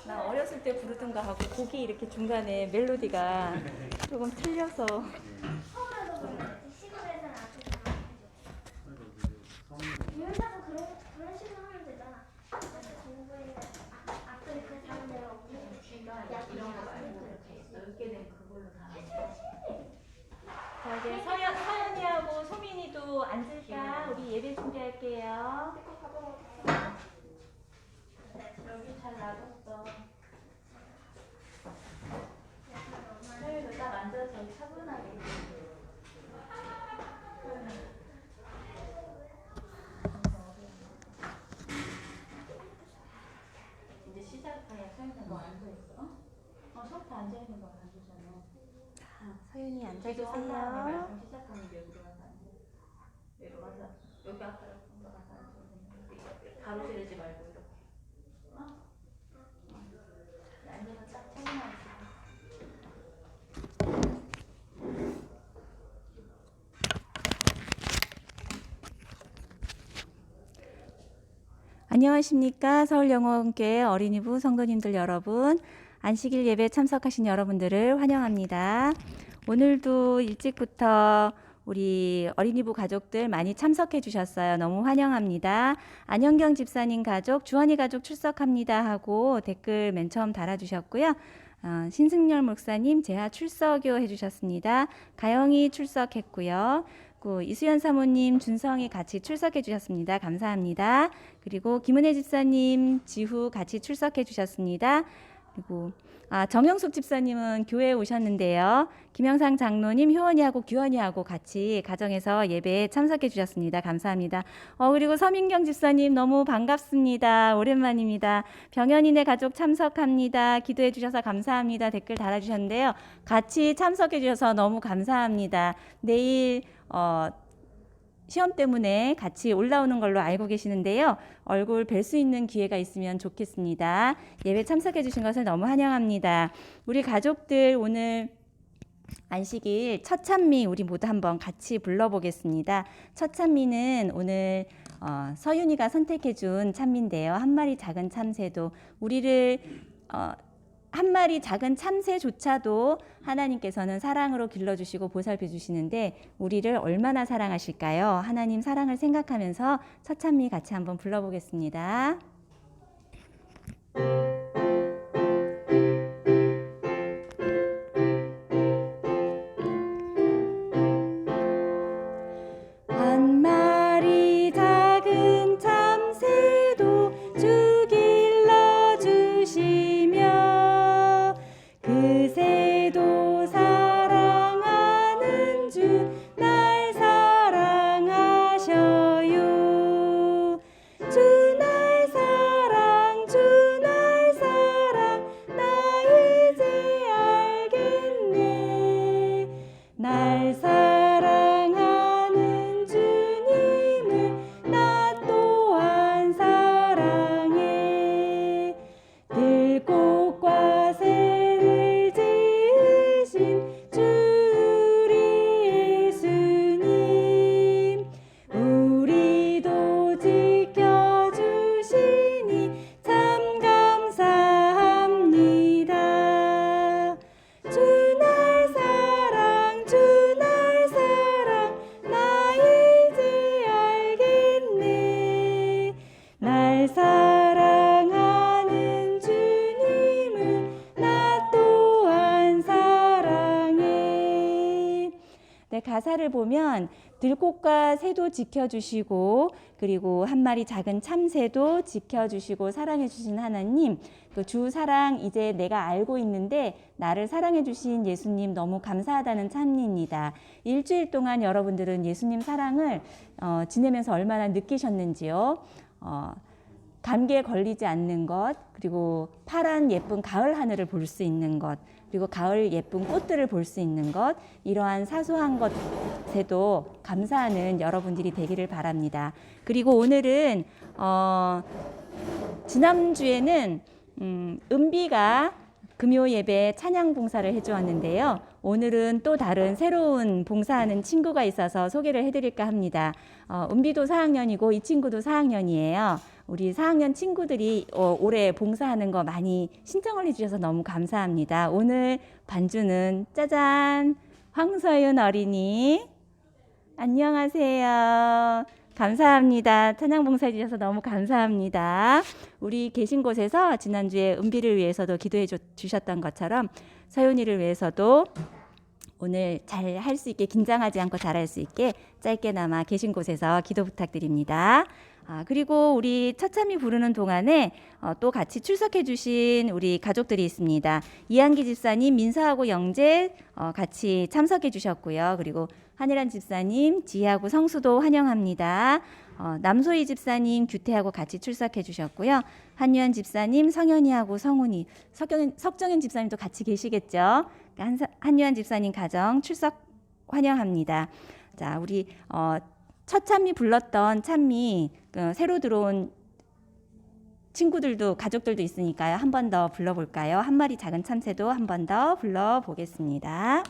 나 어렸을 때 부르던 거하고 곡이 이렇게 중간에 멜로디가 조금 틀려서. 처음에도 그랬는데 시골에서는 아주 비온다고 그런 식으로 하면 되잖아. 공부에는 앞으로 그 다른 데가 없는 약 이런 거 말고 이렇게 넓게 된 그걸로 다. 자, 이제 서연이하고 소민이도 앉을까? 우리 예배 준비할게요. 여기 잘 놔뒀어. 서연이도 딱 앉아서 차분하게. 이제 시작하야 서연이 너 앉아있어? 소프 앉아있는 거 안 주잖아. 서윤이 앉아주세요. 말씀 시작하는 게 여기로 가서 앉아. 여기로 가서 여기 아까 여기 가서 앉아. 가로지르지 말고 이렇게. 앉아서 딱 차분하게. 안녕하십니까. 서울영원교회 어린이부 성도님들 여러분, 안식일 예배 참석하신 여러분들을 환영합니다. 오늘도 일찍부터 우리 어린이부 가족들 많이 참석해 주셨어요. 너무 환영합니다. 안현경 집사님 가족, 주원이 가족 출석합니다 하고 댓글 맨 처음 달아주셨고요. 신승열 목사님 재하 출석요 해주셨습니다. 가영이 출석했고요. 이수연 사모님, 준성이 같이 출석해 주셨습니다. 감사합니다. 그리고 김은혜 집사님, 지후 같이 출석해 주셨습니다. 그리고 정영숙 집사님은 교회에 오셨는데요. 김영상 장로님, 효원이하고 규원이하고 같이 가정에서 예배에 참석해 주셨습니다. 감사합니다. 그리고 서민경 집사님 너무 반갑습니다. 오랜만입니다. 병현이네 가족 참석합니다. 기도해 주셔서 감사합니다. 댓글 달아주셨는데요. 같이 참석해 주셔서 너무 감사합니다. 내일 시험 때문에 같이 올라오는 걸로 알고 계시는데요. 얼굴 뵐 수 있는 기회가 있으면 좋겠습니다. 예배 참석해 주신 것을 너무 환영합니다. 우리 가족들 오늘 안식일 첫 찬미 우리 모두 한번 같이 불러보겠습니다. 첫 찬미는 오늘 서윤이가 선택해 준 찬미인데요. 한 마리 작은 참새도 우리를 한 마리 작은 참새조차도 하나님께서는 사랑으로 길러주시고 보살펴 주시는데 우리를 얼마나 사랑하실까요? 하나님 사랑을 생각하면서 첫 찬미 같이 한번 불러보겠습니다. 한 마리 작은 참새도 주 길러주시며 그 새도 사랑하는 주 날 사랑하셔요. 주 날 사랑, 주 날 사랑, 나 이제 알겠네. 날 사랑하는 주님을 나 또한 사랑해. 들꽃과 새를 지으신 주 우리 예수님, 우리도 지켜주시니 참 감사합니다. 주 날 사랑, 주 날 사랑, 나 이제 알겠네. 날 사랑하는 주님을 나 또한 사랑해. 네, 가사를 보면 들꽃과 새도 지켜주시고 그리고 한 마리 작은 참새도 지켜주시고 사랑해주신 하나님, 그 주 사랑 이제 내가 알고 있는데 나를 사랑해주신 예수님 너무 감사하다는 찬미입니다. 일주일 동안 여러분들은 예수님 사랑을 지내면서 얼마나 느끼셨는지요? 감기에 걸리지 않는 것, 그리고 파란 예쁜 가을 하늘을 볼 수 있는 것, 그리고 가을 예쁜 꽃들을 볼 수 있는 것, 이러한 사소한 것에도 감사하는 여러분들이 되기를 바랍니다. 그리고 오늘은 지난주에는 은비가 금요 예배 찬양 봉사를 해주었는데요. 오늘은 또 다른 새로운 봉사하는 친구가 있어서 소개를 해드릴까 합니다. 은비도 4학년이고 이 친구도 4학년이에요. 우리 4학년 친구들이 올해 봉사하는 거 많이 신청을 해주셔서 너무 감사합니다. 오늘 반주는 짜잔! 황서윤 어린이. 안녕하세요. 감사합니다. 찬양 봉사해 주셔서 너무 감사합니다. 우리 계신 곳에서 지난주에 은비를 위해서도 기도해 주셨던 것처럼 서윤이를 위해서도 오늘 잘 할 수 있게 긴장하지 않고 잘할 수 있게 짧게나마 계신 곳에서 기도 부탁드립니다. 그리고 우리 처참히 부르는 동안에 또 같이 출석해 주신 우리 가족들이 있습니다. 이한기 집사님, 민서하고 영재 같이 참석해 주셨고요. 그리고 한일한 집사님, 지혜하고 성수도 환영합니다. 남소희 집사님, 규태하고 같이 출석해 주셨고요. 한유한 집사님, 성현이하고 성훈이, 석정현 집사님도 같이 계시겠죠. 한유한 집사님 가정 출석 환영합니다. 자, 우리 첫 찬미 불렀던 찬미 새로 들어온 친구들도 가족들도 있으니까요. 한 번 더 불러볼까요? 한 마리 작은 참새도 한 번 더 불러보겠습니다.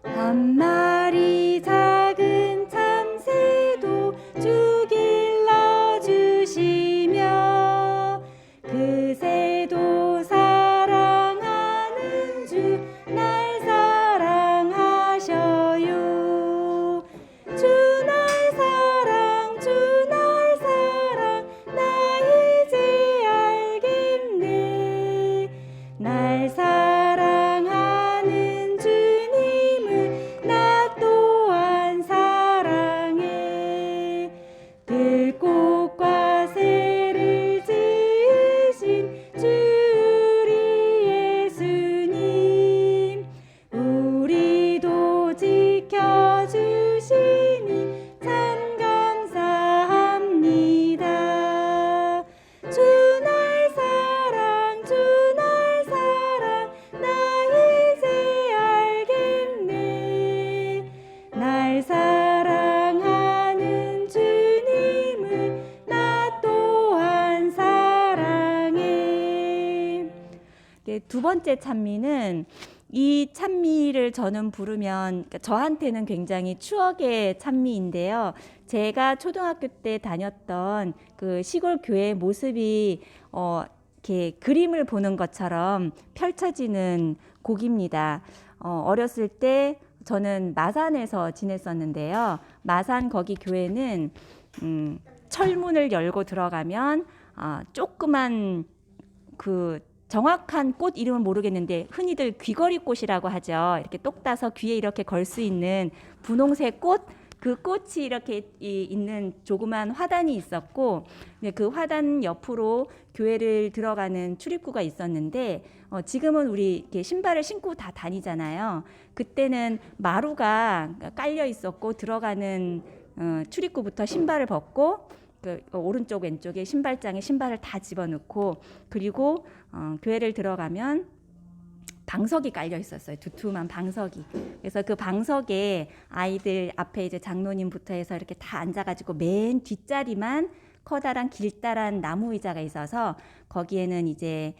한 마리 작은 참새도 주 길러 주시며 그 새도 사랑하는 주 날 사랑하셔요. 주 날 사랑 나 이제 알겠네. 날 사랑하는 주님을 나 또한 사랑해. 들꽃과 새를 지으신 주 우리 예수님, 우리도 지켜주시니 참 감사합니다. 주 날 사랑 나 이제 알겠네. 날 사랑하는 주님을 나 또한 사랑해. 두 번째 찬미는 이 찬미를 저는 부르면 저한테는 굉장히 추억의 찬미인데요. 제가 초등학교 때 다녔던 그 시골 교회 모습이 이렇게 그림을 보는 것처럼 펼쳐지는 곡입니다. 어렸을 때 저는 마산에서 지냈었는데요. 마산 거기 교회는 철문을 열고 들어가면 조그만 그 정확한 꽃 이름은 모르겠는데 흔히들 귀걸이 꽃이라고 하죠. 이렇게 똑 따서 귀에 이렇게 걸 수 있는 분홍색 꽃, 그 꽃이 이렇게 있는 조그만 화단이 있었고, 그 화단 옆으로 교회를 들어가는 출입구가 있었는데, 지금은 우리 이렇게 신발을 신고 다 다니잖아요. 그때는 마루가 깔려 있었고 들어가는 출입구부터 신발을 벗고 그 오른쪽 왼쪽에 신발장에 신발을 다 집어넣고, 그리고 교회를 들어가면 방석이 깔려 있었어요. 두툼한 방석이. 그래서 그 방석에 아이들 앞에 이제 장로님부터 해서 이렇게 다 앉아가지고 맨 뒷자리만 커다란 길다란 나무 의자가 있어서 거기에는 이제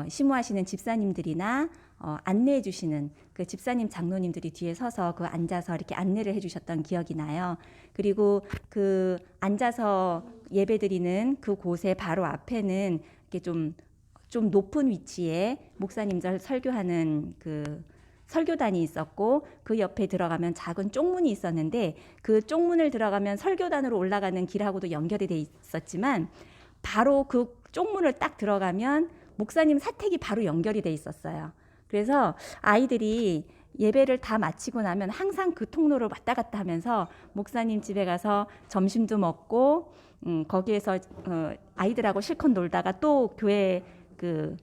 심호하시는 집사님들이나 안내해 주시는 그 집사님 장로님들이 뒤에 서서 그 앉아서 이렇게 안내를 해 주셨던 기억이 나요. 그리고 그 앉아서 예배드리는 그 곳에 바로 앞에는 이렇게 좀 높은 위치에 목사님들 설교하는 그 설교단이 있었고, 그 옆에 들어가면 작은 쪽문이 있었는데 그 쪽문을 들어가면 설교단으로 올라가는 길하고도 연결이 돼 있었지만 바로 그 쪽문을 딱 들어가면 목사님 사택이 바로 연결이 돼 있었어요. 그래서 아이들이 예배를 다 마치고 나면 항상 그 통로를 왔다 갔다 하면서 목사님 집에 가서 점심도 먹고 거기에서 아이들하고 실컷 놀다가 또 교회 그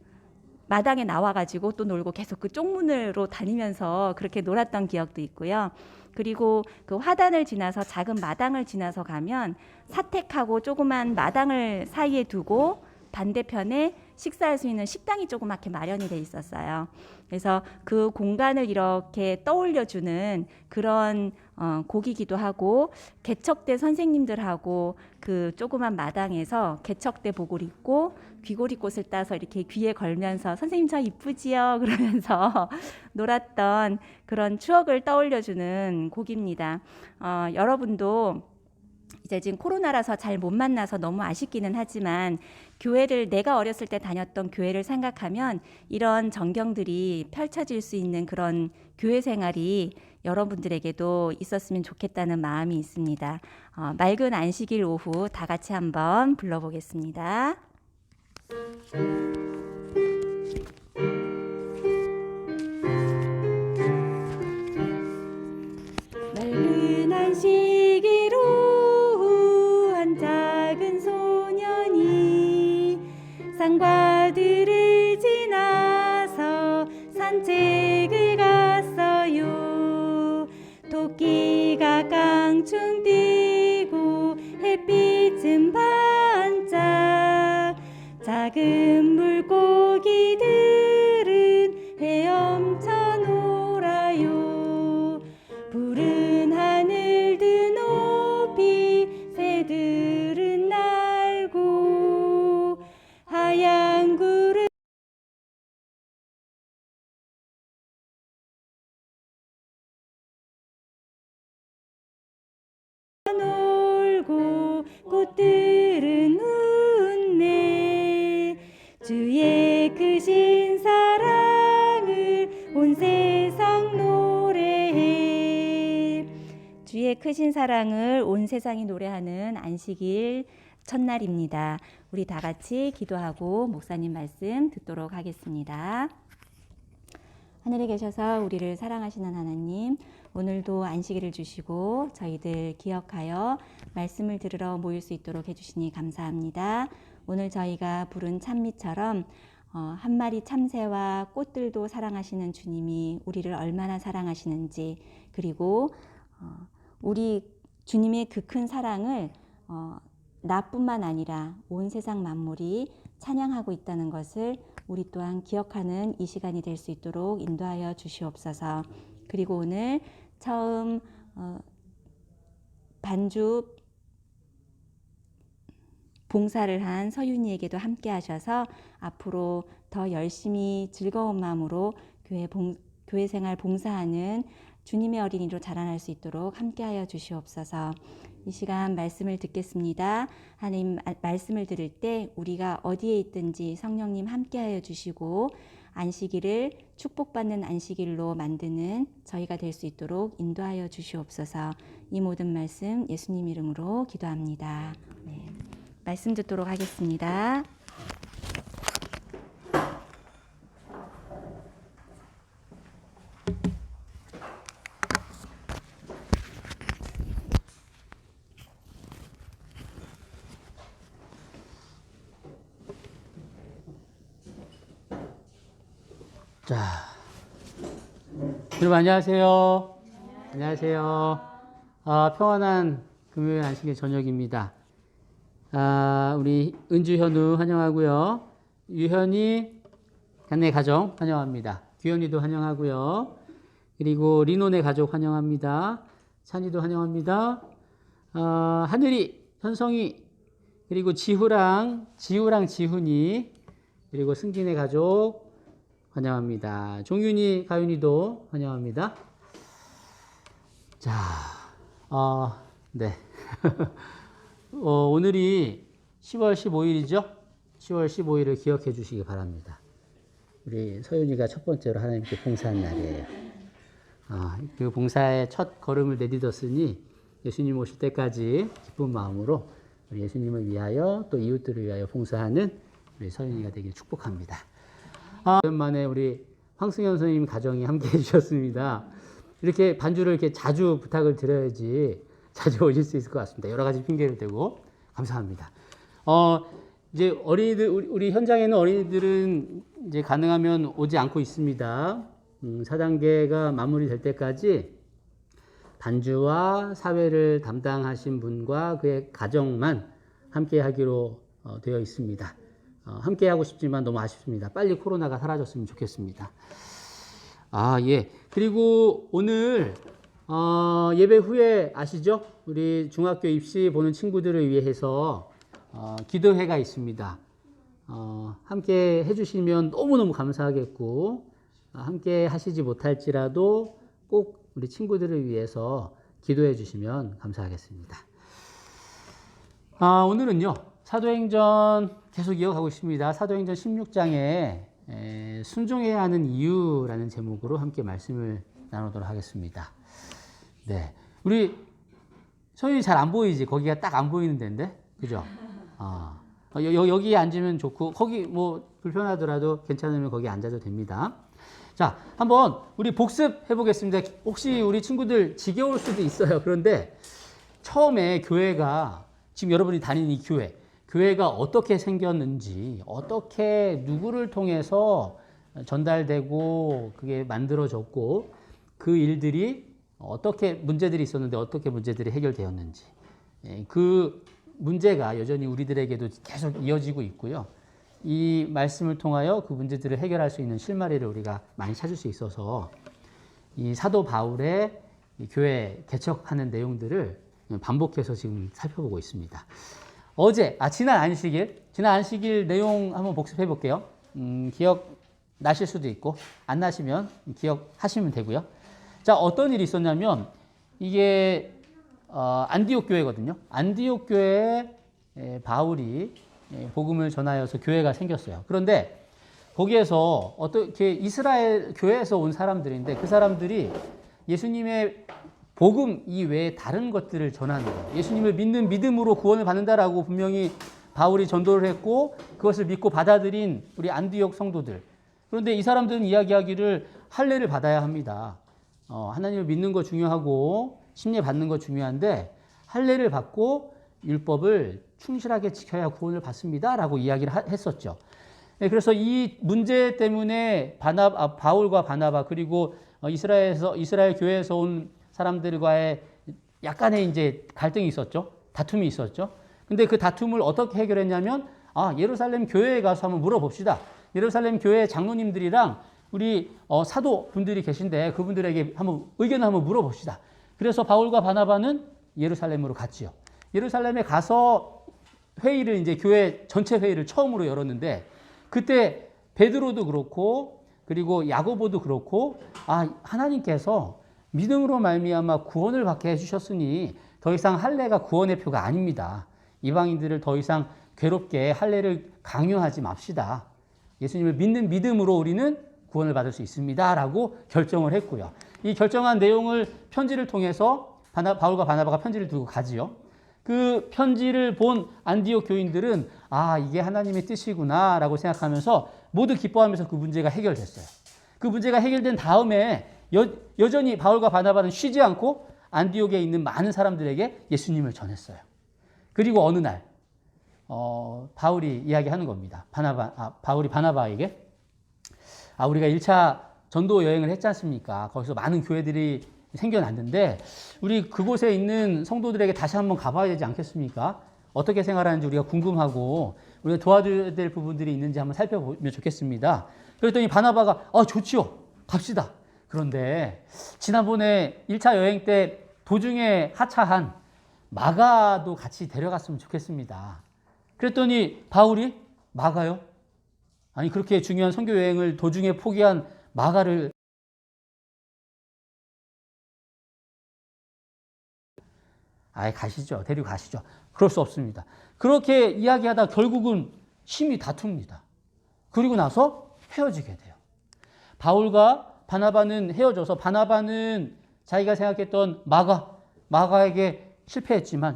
마당에 나와가지고 또 놀고 계속 그 쪽문으로 다니면서 그렇게 놀았던 기억도 있고요. 그리고 그 화단을 지나서 작은 마당을 지나서 가면 사택하고 조그만 마당을 사이에 두고 반대편에 식사할 수 있는 식당이 조그맣게 마련이 돼 있었어요. 그래서 그 공간을 이렇게 떠올려주는 그런 곡이기도 하고, 개척대 선생님들하고 그 조그만 마당에서 개척대 복을 입고 귀고리 꽃을 따서 이렇게 귀에 걸면서 선생님 저 이쁘지요? 그러면서 놀았던 그런 추억을 떠올려주는 곡입니다. 여러분도 이제 지금 코로나라서 잘 못 만나서 너무 아쉽기는 하지만 교회를, 내가 어렸을 때 다녔던 교회를 생각하면 이런 전경들이 펼쳐질 수 있는 그런 교회 생활이 여러분들에게도 있었으면 좋겠다는 마음이 있습니다. 맑은 안식일 오후 다 같이 한번 불러보겠습니다. 맑은 안식일 오후 한 작은 소년이 산과들을 지나서 산책을 갔어요. 토끼가 깡충 뛰고 햇빛은 반짝, 작은 물고기들은 헤엄쳐 놀아요. 푸른 하늘도 높이 새들은 날고, 하얀 구름 놀고, 꽃들은 웃네. 주의 크신 사랑을 온 세상 노래해. 주의 크신 사랑을 온 세상이 노래하는 안식일 첫날입니다. 우리 다 같이 기도하고 목사님 말씀 듣도록 하겠습니다. 하늘에 계셔서 우리를 사랑하시는 하나님, 오늘도 안식일을 주시고 저희들 기억하여 말씀을 들으러 모일 수 있도록 해주시니 감사합니다. 오늘 저희가 부른 찬미처럼 한 마리 참새와 꽃들도 사랑하시는 주님이 우리를 얼마나 사랑하시는지, 그리고 우리 주님의 그 큰 사랑을 나뿐만 아니라 온 세상 만물이 찬양하고 있다는 것을 우리 또한 기억하는 이 시간이 될 수 있도록 인도하여 주시옵소서. 그리고 오늘 처음 반주 봉사를 한 서윤이에게도 함께 하셔서 앞으로 더 열심히 즐거운 마음으로 교회 생활 봉사하는 주님의 어린이로 자라날 수 있도록 함께하여 주시옵소서. 이 시간 말씀을 듣겠습니다. 하나님 말씀을 들을 때 우리가 어디에 있든지 성령님 함께하여 주시고 안식일을 축복받는 안식일로 만드는 저희가 될 수 있도록 인도하여 주시옵소서. 이 모든 말씀 예수님 이름으로 기도합니다. 네. 말씀 듣도록 하겠습니다. 자, 여러분 안녕하세요. 안녕하세요. 평안한 금요일 안식일 저녁입니다. 우리 은주 현우 환영하고요. 유현이 간내 가정 환영합니다. 규현이도 환영하고요. 그리고 리노네 가족 환영합니다. 찬이도 환영합니다. 하늘이, 현성이, 그리고 지훈이, 그리고 승진의 가족 환영합니다. 종윤이, 가윤이도 환영합니다. 자, 네. 오늘이 10월 15일이죠? 10월 15일을 기억해 주시기 바랍니다. 우리 서윤이가 첫 번째로 하나님께 봉사한 날이에요. 그 봉사의 첫 걸음을 내딛었으니 예수님 오실 때까지 기쁜 마음으로 우리 예수님을 위하여 또 이웃들을 위하여 봉사하는 우리 서윤이가 되길 축복합니다. 오랜만에 우리 황승현 선생님 가정이 함께 해주셨습니다. 이렇게 반주를 이렇게 자주 부탁을 드려야지 자주 오실 수 있을 것 같습니다. 여러 가지 핑계를 대고 감사합니다. 이제 어린이들, 우리 현장에는 어린이들은 이제 가능하면 오지 않고 있습니다. 4단계가 마무리될 때까지 반주와 사회를 담당하신 분과 그의 가정만 함께 하기로 되어 있습니다. 함께 하고 싶지만 너무 아쉽습니다. 빨리 코로나가 사라졌으면 좋겠습니다. 아, 예. 그리고 오늘 예배 후에 아시죠? 우리 중학교 입시 보는 친구들을 위해서 기도회가 있습니다. 함께 해주시면 너무너무 감사하겠고, 함께 하시지 못할지라도 꼭 우리 친구들을 위해서 기도해 주시면 감사하겠습니다. 오늘은요, 사도행전 계속 이어가고 있습니다. 사도행전 16장에 순종해야 하는 이유라는 제목으로 함께 말씀을 나누도록 하겠습니다. 네. 우리 소연이 잘 안 보이지? 거기가 딱 안 보이는 데인데? 그죠? 여기 앉으면 좋고, 거기 뭐 불편하더라도 괜찮으면 거기 앉아도 됩니다. 자, 한번 우리 복습해 보겠습니다. 혹시 우리 친구들 지겨울 수도 있어요. 그런데 처음에 교회가, 지금 여러분이 다니는 이 교회가 어떻게 생겼는지, 어떻게 누구를 통해서 전달되고 그게 만들어졌고, 그 일들이 어떻게 문제들이 있었는데 어떻게 문제들이 해결되었는지, 그 문제가 여전히 우리들에게도 계속 이어지고 있고요. 이 말씀을 통하여 그 문제들을 해결할 수 있는 실마리를 우리가 많이 찾을 수 있어서 이 사도 바울의 이 교회 개척하는 내용들을 반복해서 지금 살펴보고 있습니다. 지난 안식일 내용 한번 복습해 볼게요. 기억 나실 수도 있고, 안 나시면 기억하시면 되고요. 자, 어떤 일이 있었냐면, 이게, 안디옥 교회거든요. 안디옥 교회에 바울이 복음을 전하여서 교회가 생겼어요. 그런데 거기에서 어떻게 이스라엘 교회에서 온 사람들인데, 그 사람들이 예수님의 복음 이외에 다른 것들을 전하는 거예요. 예수님을 믿는 믿음으로 구원을 받는다라고 분명히 바울이 전도를 했고, 그것을 믿고 받아들인 우리 안디옥 성도들. 그런데 이 사람들은 이야기하기를 할례를 받아야 합니다. 하나님을 믿는 거 중요하고 침례 받는 거 중요한데, 할례를 받고 율법을 충실하게 지켜야 구원을 받습니다라고 이야기를 했었죠. 그래서 이 문제 때문에 바울과 바나바, 그리고 이스라엘 교회에서 온 사람들과의 약간의 이제 갈등이 있었죠. 다툼이 있었죠. 근데 그 다툼을 어떻게 해결했냐면, 예루살렘 교회에 가서 한번 물어봅시다. 예루살렘 교회 장로님들이랑 우리 사도분들이 계신데 그분들에게 한번 의견을 한번 물어봅시다. 그래서 바울과 바나바는 예루살렘으로 갔지요. 예루살렘에 가서 회의를, 이제 교회 전체 회의를 처음으로 열었는데, 그때 베드로도 그렇고 그리고 야고보도 그렇고, 하나님께서 믿음으로 말미암아 구원을 받게 해주셨으니 더 이상 할례가 구원의 표가 아닙니다. 이방인들을 더 이상 괴롭게 할례를 강요하지 맙시다. 예수님을 믿는 믿음으로 우리는 구원을 받을 수 있습니다. 라고 결정을 했고요. 이 결정한 내용을 편지를 통해서 바울과 바나바가 편지를 두고 가지요. 그 편지를 본 안디옥 교인들은 이게 하나님의 뜻이구나 라고 생각하면서 모두 기뻐하면서 그 문제가 해결됐어요. 그 문제가 해결된 다음에 여전히 바울과 바나바는 쉬지 않고 안디옥에 있는 많은 사람들에게 예수님을 전했어요. 그리고 어느 날 바울이 이야기하는 겁니다. 바울이 바나바에게, 우리가 1차 전도 여행을 했지 않습니까? 거기서 많은 교회들이 생겨났는데 우리 그곳에 있는 성도들에게 다시 한번 가봐야 되지 않겠습니까? 어떻게 생활하는지 우리가 궁금하고 우리가 도와줘야 될 부분들이 있는지 한번 살펴보면 좋겠습니다. 그랬더니 바나바가 좋지요. 갑시다. 그런데 지난번에 1차 여행 때 도중에 하차한 마가도 같이 데려갔으면 좋겠습니다. 그랬더니 바울이 마가요? 아니, 그렇게 중요한 선교 여행을 도중에 포기한 마가를 가시죠. 데리고 가시죠. 그럴 수 없습니다. 그렇게 이야기하다 결국은 심히 다툽니다. 그리고 나서 헤어지게 돼요. 바울과 바나바는 헤어져서 바나바는 자기가 생각했던 마가에게 실수했지만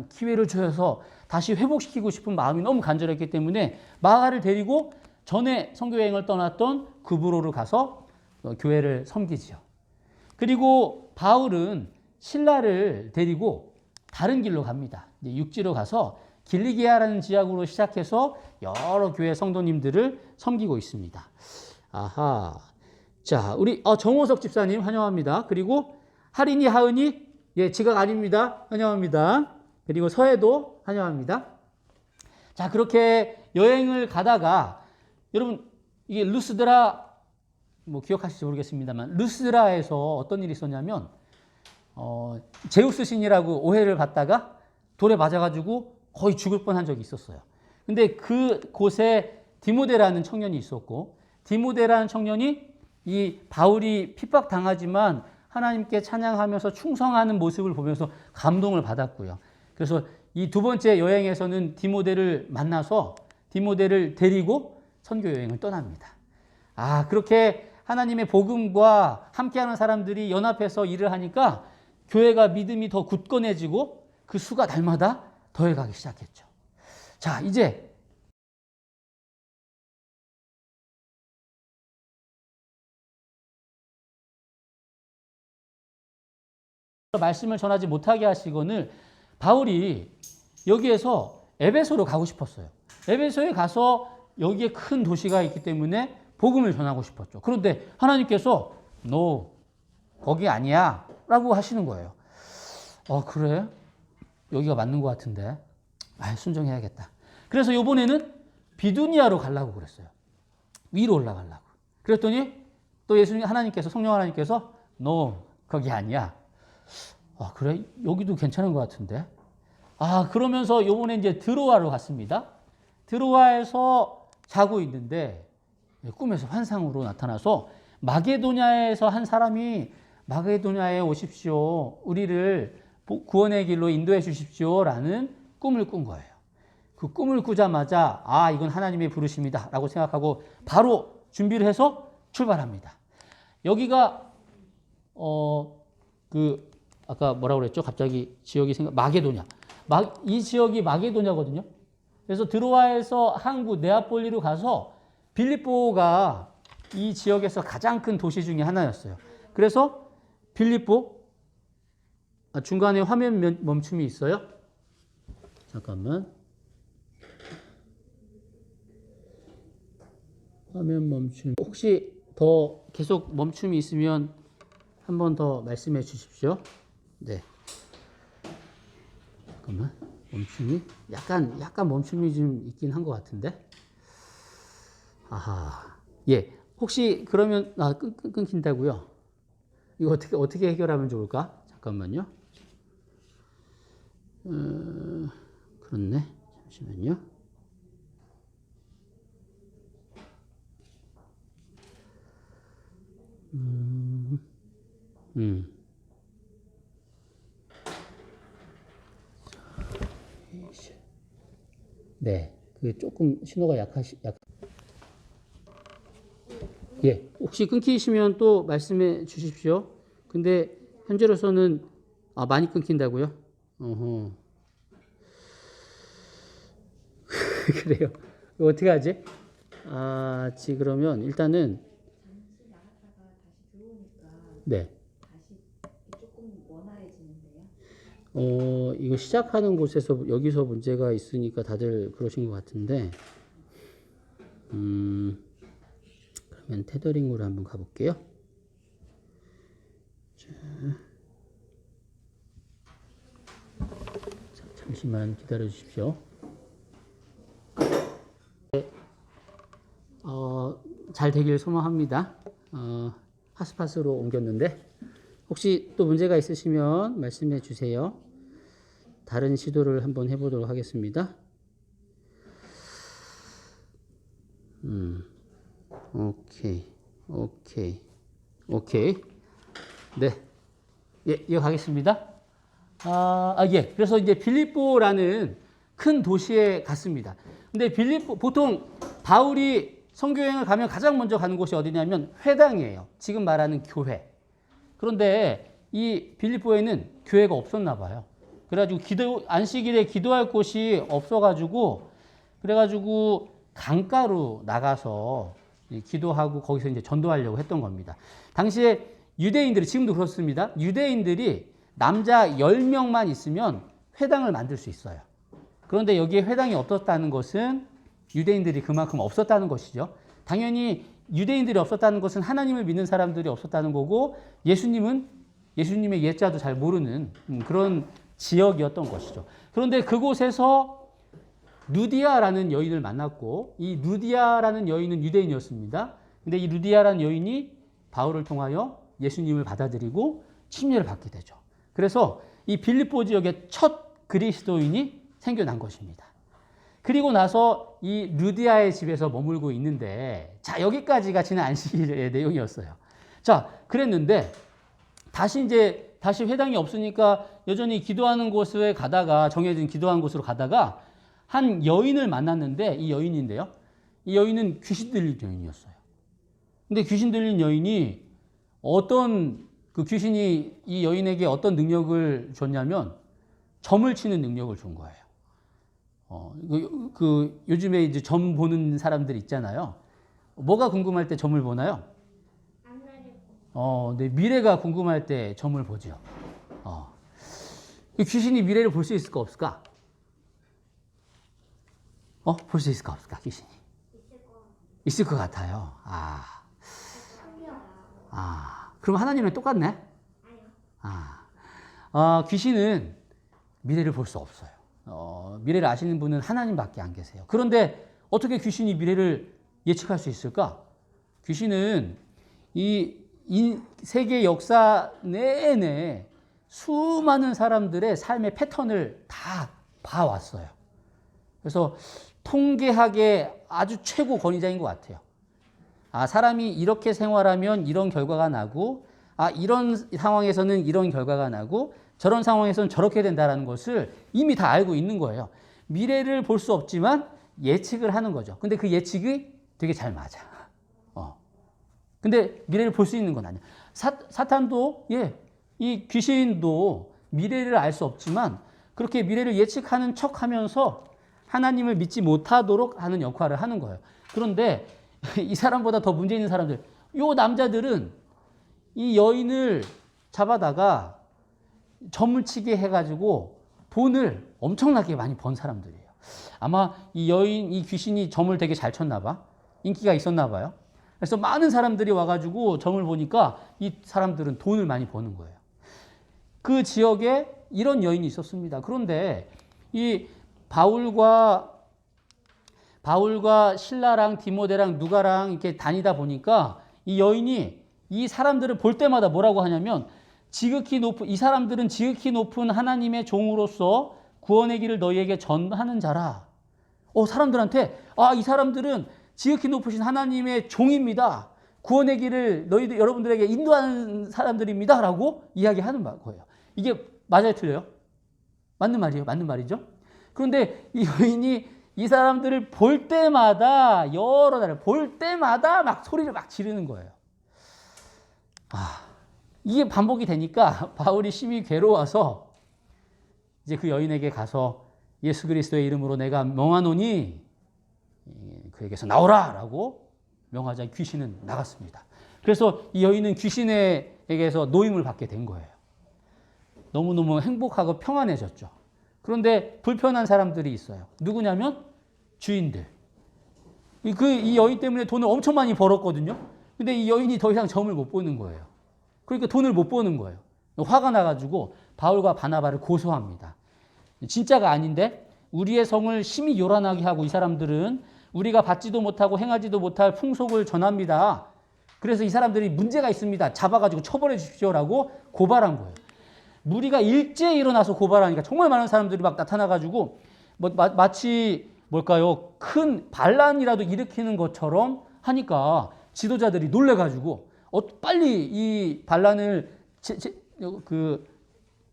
기회를 줘서 다시 회복시키고 싶은 마음이 너무 간절했기 때문에 마가를 데리고 전에 선교여행을 떠났던 구브로를 가서 교회를 섬기지요. 그리고 바울은 실라를 데리고 다른 길로 갑니다. 육지로 가서 길리기아라는 지역으로 시작해서 여러 교회 성도님들을 섬기고 있습니다. 자, 우리 정호석 집사님 환영합니다. 그리고 하린이, 하은이, 지각 아닙니다. 환영합니다. 그리고 서해도 환영합니다. 자, 그렇게 여행을 가다가 여러분, 이게 루스드라 뭐 기억하실지 모르겠습니다만 르스라에서 어떤 일이 있었냐면 제우스 신이라고 오해를 받다가 돌에 맞아가지고 거의 죽을 뻔한 적이 있었어요. 근데 그 곳에 디모데라는 청년이 있었고 디모데라는 청년이 이 바울이 핍박당하지만 하나님께 찬양하면서 충성하는 모습을 보면서 감동을 받았고요. 그래서 이 두 번째 여행에서는 디모데를 만나서 디모데를 데리고 선교 여행을 떠납니다. 그렇게 하나님의 복음과 함께하는 사람들이 연합해서 일을 하니까 교회가 믿음이 더 굳건해지고 그 수가 날마다 더해가기 시작했죠. 자, 이제 말씀을 전하지 못하게 하시거늘 바울이 여기에서 에베소로 가고 싶었어요. 에베소에 가서 여기에 큰 도시가 있기 때문에 복음을 전하고 싶었죠. 그런데 하나님께서 너 거기 아니야 라고 하시는 거예요. 그래? 여기가 맞는 것 같은데 순종해야겠다. 그래서 이번에는 비두니아로 가려고 그랬어요. 위로 올라가려고. 그랬더니 또 하나님께서 성령 하나님께서 너 거기 아니야. 그래? 여기도 괜찮은 것 같은데. 그러면서 이번에 이제 드로아로 갔습니다. 드로아에서 자고 있는데 꿈에서 환상으로 나타나서 마게도냐에서 한 사람이 마게도냐에 오십시오. 우리를 구원의 길로 인도해 주십시오. 라는 꿈을 꾼 거예요. 그 꿈을 꾸자마자 이건 하나님의 부르심이다 라고 생각하고 바로 준비를 해서 출발합니다. 여기가 아까 뭐라고 그랬죠? 갑자기 지역이 마게도냐. 이 지역이 마게도냐거든요. 그래서 드로아에서 항구 네아폴리로 가서 빌립보가 이 지역에서 가장 큰 도시 중에 하나였어요. 그래서 빌립보 중간에 화면 멈춤이 있어요. 잠깐만. 화면 멈춤. 혹시 더 계속 멈춤이 있으면 한 번 더 말씀해 주십시오. 네. 잠깐만. 멈춤이 약간 멈춤이 좀 있긴 한 것 같은데. 예. 혹시 그러면 끊긴다고요? 이거 어떻게 해결하면 좋을까? 잠깐만요. 그렇네. 잠시만요. 네, 그 조금 신호가 예, 혹시 끊기시면 또 말씀해 주십시오. 근데 현재로서는 많이 끊긴다고요? 그래요. 이거 어떻게 하지? 그러면 일단은 네. 이거 시작하는 곳에서 여기서 문제가 있으니까 다들 그러신 것 같은데, 그러면 테더링으로 한번 가볼게요. 자, 잠시만 기다려 주십시오. 잘 되길 소망합니다. 파스파스로 옮겼는데 혹시 또 문제가 있으시면 말씀해 주세요. 다른 시도를 한번 해보도록 하겠습니다. 오케이. 네. 예, 이어가겠습니다. 예. 그래서 이제 빌립보라는 큰 도시에 갔습니다. 근데 보통 바울이 선교여행을 가면 가장 먼저 가는 곳이 어디냐면 회당이에요. 지금 말하는 교회. 그런데 이 빌립보에는 교회가 없었나 봐요. 그래가지고 안식일에 기도할 곳이 없어가지고 그래가지고 강가로 나가서 기도하고 거기서 이제 전도하려고 했던 겁니다. 당시에 유대인들이 지금도 그렇습니다. 유대인들이 남자 10명만 있으면 회당을 만들 수 있어요. 그런데 여기에 회당이 없었다는 것은 유대인들이 그만큼 없었다는 것이죠. 당연히 유대인들이 없었다는 것은 하나님을 믿는 사람들이 없었다는 거고 예수님의 예자도 잘 모르는 그런 지역이었던 것이죠. 그런데 그곳에서 루디아라는 여인을 만났고 이 루디아라는 여인은 유대인이었습니다. 근데 이 루디아라는 여인이 바울을 통하여 예수님을 받아들이고 침례를 받게 되죠. 그래서 이 빌립보 지역에 첫 그리스도인이 생겨난 것입니다. 그리고 나서 이 루디아의 집에서 머물고 있는데, 자, 여기까지가 지난 안식일의 내용이었어요. 자, 그랬는데 다시 회당이 없으니까 여전히 기도하는 곳에 가다가, 정해진 기도하는 곳으로 가다가 한 여인을 만났는데, 이 여인인데요, 이 여인은 귀신 들린 여인이었어요. 근데 귀신 들린 여인이 그 귀신이 이 여인에게 어떤 능력을 줬냐면 점을 치는 능력을 준 거예요. 요즘에 이제 점 보는 사람들 있잖아요. 뭐가 궁금할 때 점을 보나요? 네, 미래가 궁금할 때 점을 보죠. 귀신이 미래를 볼 수 있을까 없을까? 볼 수 있을까 없을까, 귀신이? 있을 것 같아요. 그럼 하나님은 똑같네? 귀신은 미래를 볼 수 없어요. 미래를 아시는 분은 하나님밖에 안 계세요. 그런데 어떻게 귀신이 미래를 예측할 수 있을까? 귀신은 이 세계 역사 내내 수많은 사람들의 삶의 패턴을 다 봐왔어요. 그래서 통계학의 아주 최고 권위자인 것 같아요. 사람이 이렇게 생활하면 이런 결과가 나고, 이런 상황에서는 이런 결과가 나고, 저런 상황에서는 저렇게 된다는 것을 이미 다 알고 있는 거예요. 미래를 볼 수 없지만 예측을 하는 거죠. 근데 그 예측이 되게 잘 맞아. 근데 미래를 볼 수 있는 건 아니야. 사탄도, 이 귀신도 미래를 알 수 없지만 그렇게 미래를 예측하는 척 하면서 하나님을 믿지 못하도록 하는 역할을 하는 거예요. 그런데 이 사람보다 더 문제 있는 사람들, 요 남자들은 이 여인을 잡아다가 점을 치게 해가지고 돈을 엄청나게 많이 번 사람들이에요. 아마 이 귀신이 점을 되게 잘 쳤나 봐. 인기가 있었나 봐요. 그래서 많은 사람들이 와가지고 점을 보니까 이 사람들은 돈을 많이 버는 거예요. 그 지역에 이런 여인이 있었습니다. 그런데 이 바울과 실라랑 디모데랑 누가랑 이렇게 다니다 보니까 이 여인이 이 사람들을 볼 때마다 뭐라고 하냐면, 이 사람들은 지극히 높은 하나님의 종으로서 구원의 길을 너희에게 전하는 자라. 사람들한테, 이 사람들은 지극히 높으신 하나님의 종입니다. 구원의 길을 여러분들에게 인도하는 사람들입니다. 라고 이야기하는 거예요. 이게 맞아요, 틀려요? 맞는 말이에요. 맞는 말이죠. 그런데 이 여인이 이 사람들을 볼 때마다, 여러 날을 볼 때마다 막 소리를 막 지르는 거예요. 이게 반복이 되니까 바울이 심히 괴로워서 이제 그 여인에게 가서 예수 그리스도의 이름으로 내가 명하노니 그에게서 나오라 라고 명하자 귀신은 나갔습니다. 그래서 이 여인은 귀신에게서 노임을 받게 된 거예요. 너무너무 행복하고 평안해졌죠. 그런데 불편한 사람들이 있어요. 누구냐면 주인들. 이 여인 때문에 돈을 엄청 많이 벌었거든요. 근데 이 여인이 더 이상 점을 못 보는 거예요. 그러니까 돈을 못 버는 거예요. 화가 나가지고 바울과 바나바를 고소합니다. 진짜가 아닌데 우리의 성을 심히 요란하게 하고 이 사람들은 우리가 받지도 못하고 행하지도 못할 풍속을 전합니다. 그래서 이 사람들이 문제가 있습니다. 잡아가지고 처벌해 주십시오라고 고발한 거예요. 무리가 일제히 일어나서 고발하니까 정말 많은 사람들이 막 나타나가지고 마치 뭘까요? 큰 반란이라도 일으키는 것처럼 하니까 지도자들이 놀래가지고 빨리 이 반란을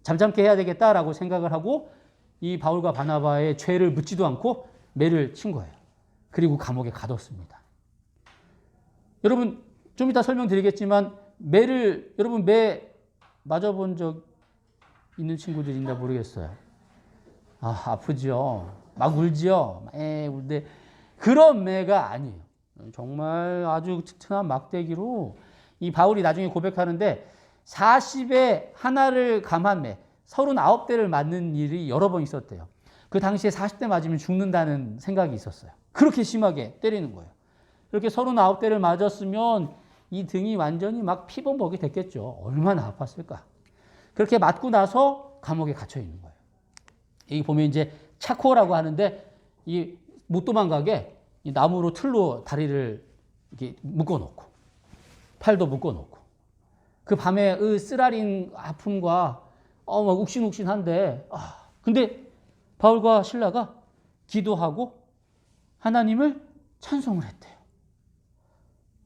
잠잠케 해야 되겠다라고 생각을 하고 이 바울과 바나바의 죄를 묻지도 않고 매를 친 거예요. 그리고 감옥에 가뒀습니다. 여러분 좀 이따 설명드리겠지만 여러분 매 맞아본 적 있는 친구들이 있나 모르겠어요. 아프죠. 막 울죠. 울는데 그런 매가 아니에요. 정말 아주 특별한 막대기로 이 바울이 나중에 고백하는데 40에 하나를 감한 매, 39대를 맞는 일이 여러 번 있었대요. 그 당시에 40대 맞으면 죽는다는 생각이 있었어요. 그렇게 심하게 때리는 거예요. 이렇게 39대를 맞았으면 이 등이 완전히 막 피범벅이 됐겠죠. 얼마나 아팠을까. 그렇게 맞고 나서 감옥에 갇혀 있는 거예요. 여기 보면 이제 차코라고 하는데 못 도망가게 이 나무로 틀로 다리를 이렇게 묶어놓고 팔도 묶어놓고 그 밤에 쓰라린 아픔과 막 욱신욱신한데 근데 바울과 실라가 기도하고 하나님을 찬송을 했대요.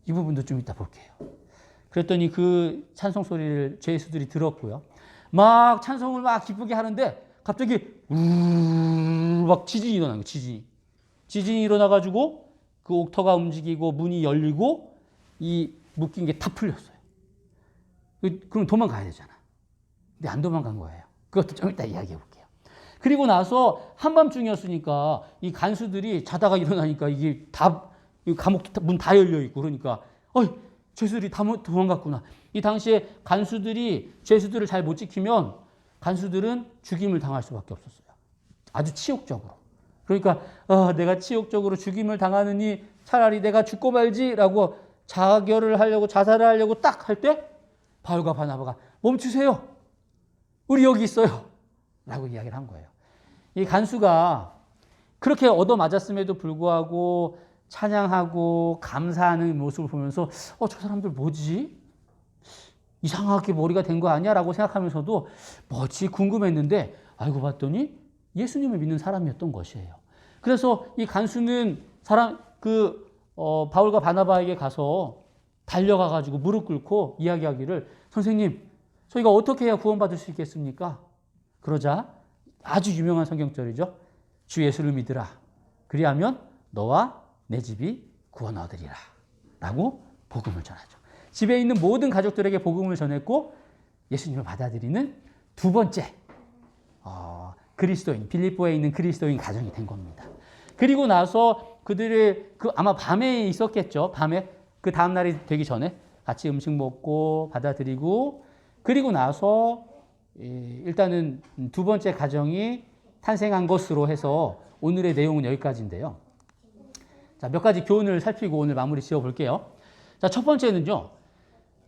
이 부분도 좀 이따 볼게요. 그랬더니 그 찬송 소리를 죄수들이 들었고요. 막 찬송을 막 기쁘게 하는데 갑자기 막 지진이 일어나는 거예요. 지진이 일어나가지고 그 옥터가 움직이고 문이 열리고 이 묶인 게 다 풀렸어요. 그럼 도망가야 되잖아. 근데 안 도망간 거예요. 그것도 좀 이따 이야기해 볼게요. 그리고 나서 한밤중이었으니까 이 간수들이 자다가 일어나니까 이게 다 감옥 문 다 열려 있고 그러니까 죄수들이 다 도망갔구나. 이 당시에 간수들이 죄수들을 잘 못 지키면 간수들은 죽임을 당할 수밖에 없었어요. 아주 치욕적으로. 그러니까 내가 치욕적으로 죽임을 당하느니 차라리 내가 죽고 말지라고 자결을 하려고 자살을 하려고 딱 할 때 바울과 바나바가 멈추세요. 우리 여기 있어요. 라고 이야기를 한 거예요. 이 간수가 그렇게 얻어맞았음에도 불구하고 찬양하고 감사하는 모습을 보면서 저 사람들 뭐지? 이상하게 머리가 된 거 아니야? 라고 생각하면서도 뭐지? 궁금했는데 알고 봤더니 예수님을 믿는 사람이었던 것이에요. 그래서 이 간수는 바울과 바나바에게 가서 달려가가지고 무릎 꿇고 이야기하기를 선생님, 저희가 어떻게 해야 구원받을 수 있겠습니까? 그러자 아주 유명한 성경절이죠. 주 예수를 믿으라. 그리하면 너와 내 집이 구원 얻으리라. 라고 복음을 전하죠. 집에 있는 모든 가족들에게 복음을 전했고 예수님을 받아들이는 두 번째 그리스도인, 빌립보에 있는 그리스도인 가정이 된 겁니다. 그리고 나서 그들의 아마 밤에 있었겠죠. 밤에 그 다음 날이 되기 전에 같이 음식 먹고 받아들이고 그리고 나서 일단은 두 번째 가정이 탄생한 것으로 해서 오늘의 내용은 여기까지인데요. 자, 몇 가지 교훈을 살피고 오늘 마무리 지어 볼게요. 자, 첫 번째는요.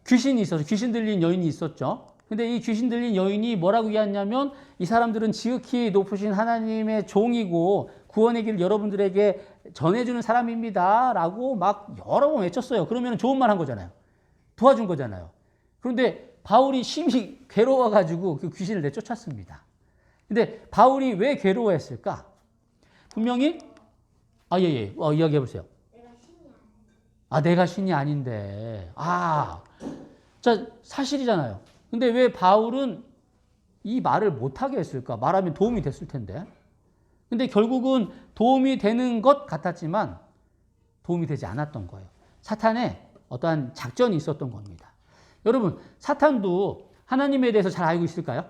귀신이 있어서 귀신 들린 여인이 있었죠. 근데 이 귀신 들린 여인이 뭐라고 이야기하냐면 이 사람들은 지극히 높으신 하나님의 종이고 구원의 길을 여러분들에게 전해주는 사람입니다. 라고 막 여러 번 외쳤어요. 그러면 좋은 말 한 거잖아요. 도와준 거잖아요. 그런데 바울이 심히 괴로워가지고 그 귀신을 내쫓았습니다. 근데 바울이 왜 괴로워했을까? 분명히 이야기해 보세요. 내가 신이 아닌데. 자, 사실이잖아요. 근데 왜 바울은 이 말을 못하게 했을까? 말하면 도움이 됐을 텐데. 근데 결국은 도움이 되는 것 같았지만 도움이 되지 않았던 거예요. 사탄의 어떠한 작전이 있었던 겁니다. 여러분, 사탄도 하나님에 대해서 잘 알고 있을까요?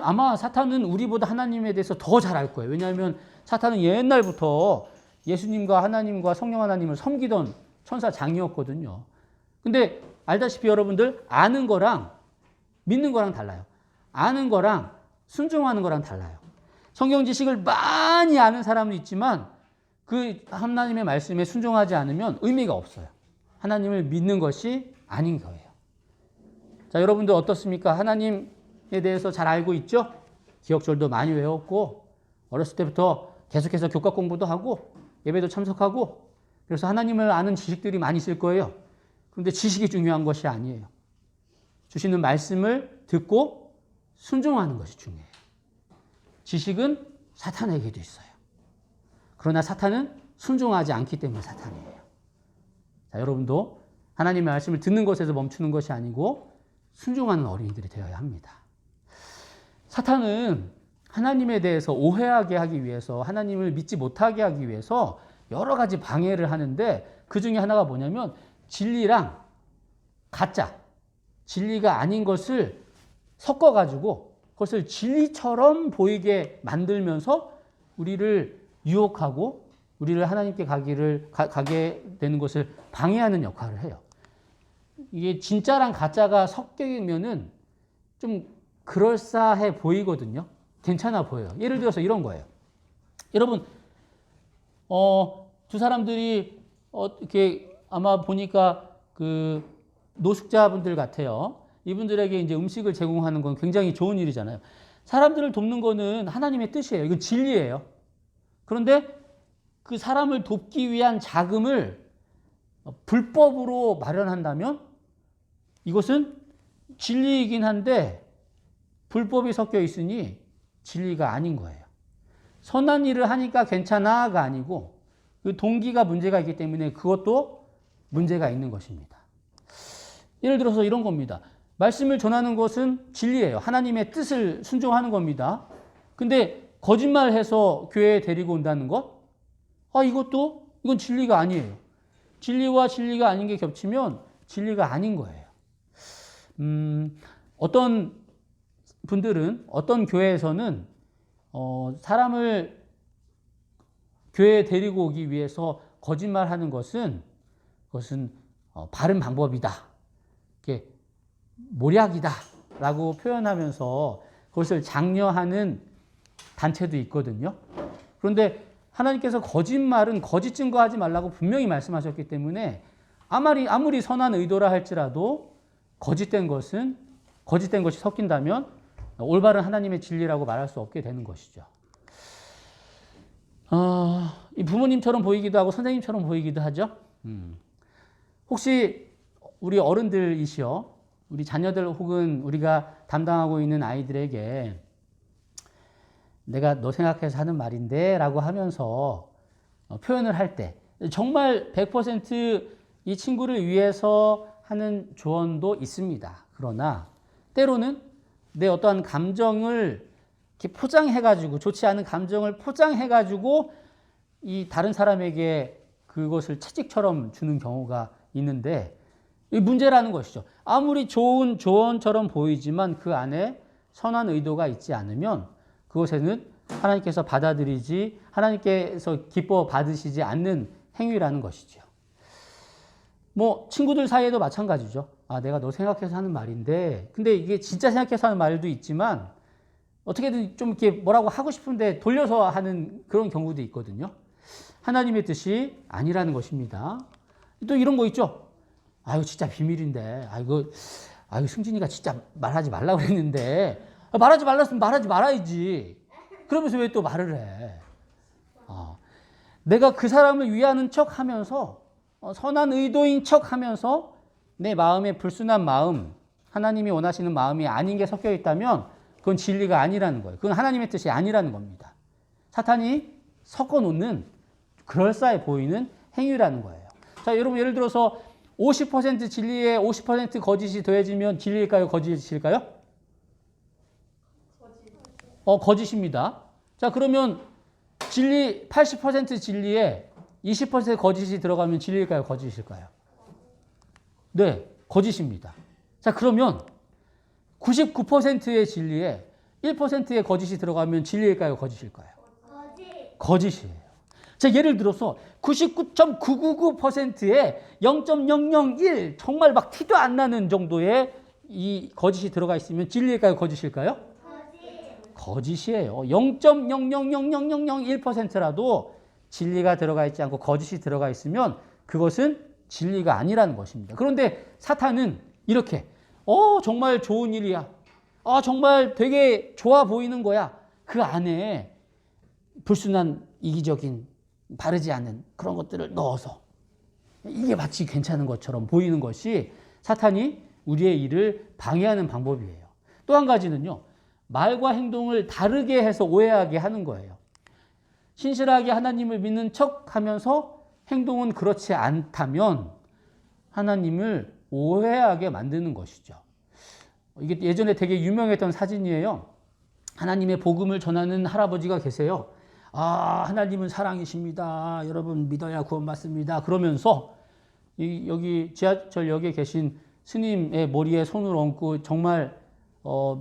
아마 사탄은 우리보다 하나님에 대해서 더 잘 알 거예요. 왜냐하면 사탄은 옛날부터 예수님과 하나님과 성령 하나님을 섬기던 천사 장이었거든요. 근데 알다시피 여러분들 아는 거랑 믿는 거랑 달라요. 아는 거랑 순종하는 거랑 달라요. 성경 지식을 많이 아는 사람은 있지만 그 하나님의 말씀에 순종하지 않으면 의미가 없어요. 하나님을 믿는 것이 아닌 거예요. 자, 여러분들 어떻습니까? 하나님에 대해서 잘 알고 있죠? 기억절도 많이 외웠고 어렸을 때부터 계속해서 교과 공부도 하고 예배도 참석하고 그래서 하나님을 아는 지식들이 많이 있을 거예요. 그런데 지식이 중요한 것이 아니에요. 주시는 말씀을 듣고 순종하는 것이 중요해요. 지식은 사탄에게도 있어요. 그러나 사탄은 순종하지 않기 때문에 사탄이에요. 자, 여러분도 하나님의 말씀을 듣는 것에서 멈추는 것이 아니고 순종하는 어린이들이 되어야 합니다. 사탄은 하나님에 대해서 오해하게 하기 위해서 하나님을 믿지 못하게 하기 위해서 여러 가지 방해를 하는데 그 중에 하나가 뭐냐면 진리랑 가짜, 진리가 아닌 것을 섞어가지고 그것을 진리처럼 보이게 만들면서 우리를 유혹하고 우리를 하나님께 가게 되는 것을 방해하는 역할을 해요. 이게 진짜랑 가짜가 섞이면은 좀 그럴싸해 보이거든요. 괜찮아 보여요. 예를 들어서 이런 거예요. 여러분, 두 사람들이 이렇게 아마 보니까 그 노숙자분들 같아요. 이분들에게 이제 음식을 제공하는 건 굉장히 좋은 일이잖아요. 사람들을 돕는 거는 하나님의 뜻이에요. 이건 진리예요. 그런데 그 사람을 돕기 위한 자금을 불법으로 마련한다면 이것은 진리이긴 한데 불법이 섞여 있으니 진리가 아닌 거예요. 선한 일을 하니까 괜찮아가 아니고 그 동기가 문제가 있기 때문에 그것도 문제가 있는 것입니다. 예를 들어서 이런 겁니다. 말씀을 전하는 것은 진리예요. 하나님의 뜻을 순종하는 겁니다. 근데 거짓말해서 교회에 데리고 온다는 것? 이건 진리가 아니에요. 진리와 진리가 아닌 게 겹치면 진리가 아닌 거예요. 어떤 분들은, 어떤 교회에서는 사람을 교회에 데리고 오기 위해서 거짓말하는 그것은 바른 방법이다. 이렇게 모략이다라고 표현하면서 그것을 장려하는 단체도 있거든요. 그런데 하나님께서 거짓말은 거짓 증거하지 말라고 분명히 말씀하셨기 때문에 아무리 선한 의도라 할지라도 거짓된 것이 섞인다면 올바른 하나님의 진리라고 말할 수 없게 되는 것이죠. 이 부모님처럼 보이기도 하고 선생님처럼 보이기도 하죠. 혹시 우리 어른들이시여, 우리 자녀들 혹은 우리가 담당하고 있는 아이들에게 내가 너 생각해서 하는 말인데 라고 하면서 표현을 할 때 정말 100% 이 친구를 위해서 하는 조언도 있습니다. 그러나 때로는 내 어떠한 감정을 이렇게 포장해가지고, 좋지 않은 감정을 포장해가지고 이 다른 사람에게 그것을 채찍처럼 주는 경우가 있는데 이 문제라는 것이죠. 아무리 좋은 조언처럼 보이지만 그 안에 선한 의도가 있지 않으면 그것에는 하나님께서 받아들이지, 하나님께서 기뻐 받으시지 않는 행위라는 것이죠. 친구들 사이에도 마찬가지죠. 내가 너 생각해서 하는 말인데, 근데 이게 진짜 생각해서 하는 말도 있지만 어떻게든 좀 이렇게 뭐라고 하고 싶은데 돌려서 하는 그런 경우도 있거든요. 하나님의 뜻이 아니라는 것입니다. 또 이런 거 있죠. 이거 진짜 비밀인데, 이거 승진이가 진짜 말하지 말라고 그랬는데, 말하지 말랐으면 말하지 말아야지. 그러면서 왜 또 말을 해? 내가 그 사람을 위하는 척 하면서, 선한 의도인 척 하면서 내 마음에 불순한 마음, 하나님이 원하시는 마음이 아닌 게 섞여 있다면 그건 진리가 아니라는 거예요. 그건 하나님의 뜻이 아니라는 겁니다. 사탄이 섞어 놓는 그럴싸해 보이는 행위라는 거예요. 자, 여러분 예를 들어서 50% 진리에 50% 거짓이 더해지면 진리일까요? 거짓일까요? 거짓입니다. 자, 그러면 80% 진리에 20% 거짓이 들어가면 진리일까요? 거짓일까요? 네, 거짓입니다. 자, 그러면 99%의 진리에 1%의 거짓이 들어가면 진리일까요? 거짓일까요? 거짓이에요. 자, 예를 들어서 99.999%에 0.001 정말 막 티도 안 나는 정도의 이 거짓이 들어가 있으면 진리일까요? 거짓일까요? 거짓이에요. 0.0000001%라도 진리가 들어가 있지 않고 거짓이 들어가 있으면 그것은 진리가 아니라는 것입니다. 그런데 사탄은 이렇게 정말 좋은 일이야. 정말 되게 좋아 보이는 거야. 그 안에 불순한 이기적인 바르지 않은 그런 것들을 넣어서 이게 마치 괜찮은 것처럼 보이는 것이 사탄이 우리의 일을 방해하는 방법이에요. 또 한 가지는요. 말과 행동을 다르게 해서 오해하게 하는 거예요. 신실하게 하나님을 믿는 척하면서 행동은 그렇지 않다면 하나님을 오해하게 만드는 것이죠. 이게 예전에 되게 유명했던 사진이에요. 하나님의 복음을 전하는 할아버지가 계세요. 하나님은 사랑이십니다. 여러분 믿어야 구원받습니다. 그러면서 여기 지하철역에 계신 스님의 머리에 손을 얹고 정말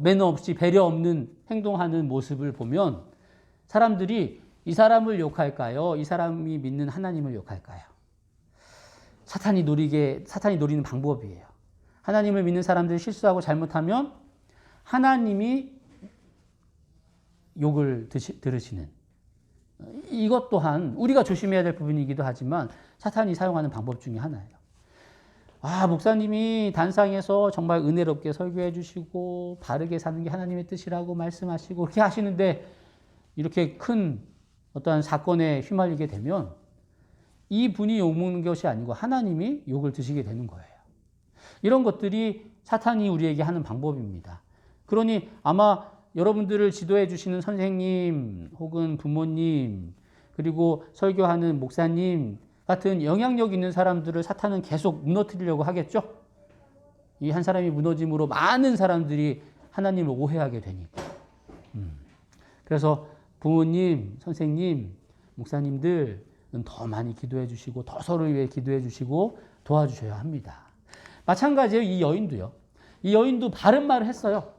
매너 없이 배려 없는 행동하는 모습을 보면 사람들이 이 사람을 욕할까요? 이 사람이 믿는 하나님을 욕할까요? 사탄이 노리는 방법이에요. 하나님을 믿는 사람들이 실수하고 잘못하면 하나님이 욕을 들으시는, 이것 또한 우리가 조심해야 될 부분이기도 하지만 사탄이 사용하는 방법 중에 하나예요. 목사님이 단상에서 정말 은혜롭게 설교해 주시고 바르게 사는 게 하나님의 뜻이라고 말씀하시고 그렇게 하시는데 이렇게 큰 어떠한 사건에 휘말리게 되면 이 분이 욕먹는 것이 아니고 하나님이 욕을 드시게 되는 거예요. 이런 것들이 사탄이 우리에게 하는 방법입니다. 그러니 아마 여러분들을 지도해 주시는 선생님 혹은 부모님 그리고 설교하는 목사님 같은 영향력 있는 사람들을 사탄은 계속 무너뜨리려고 하겠죠. 이 한 사람이 무너짐으로 많은 사람들이 하나님을 오해하게 되니까. 그래서 부모님, 선생님, 목사님들은 더 많이 기도해 주시고 더 서로를 위해 기도해 주시고 도와주셔야 합니다. 마찬가지예요. 이 여인도요. 이 여인도 바른 말을 했어요.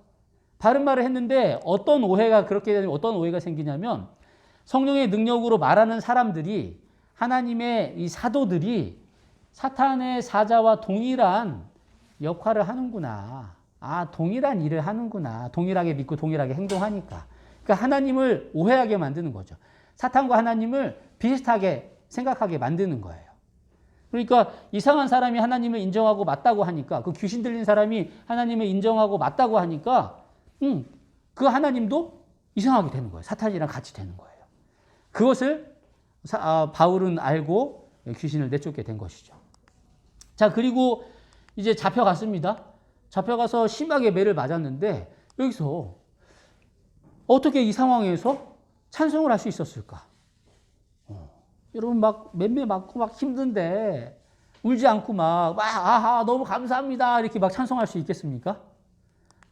바른 말을 했는데 어떤 오해가 생기냐면 성령의 능력으로 말하는 사람들이 하나님의 이 사도들이 사탄의 사자와 동일한 역할을 하는구나. 동일한 일을 하는구나. 동일하게 믿고 동일하게 행동하니까. 그러니까 하나님을 오해하게 만드는 거죠. 사탄과 하나님을 비슷하게 생각하게 만드는 거예요. 그러니까 이상한 사람이 하나님을 인정하고 맞다고 하니까 그 귀신 들린 사람이 하나님을 인정하고 맞다고 하니까 그 하나님도 이상하게 되는 거예요. 사탄이랑 같이 되는 거예요. 그것을 바울은 알고 귀신을 내쫓게 된 것이죠. 자, 그리고 이제 잡혀갔습니다. 잡혀가서 심하게 매를 맞았는데 여기서 어떻게 이 상황에서 찬송을 할 수 있었을까? 여러분 막 맴매 맞고 막 힘든데 울지 않고 너무 감사합니다 이렇게 막 찬송할 수 있겠습니까?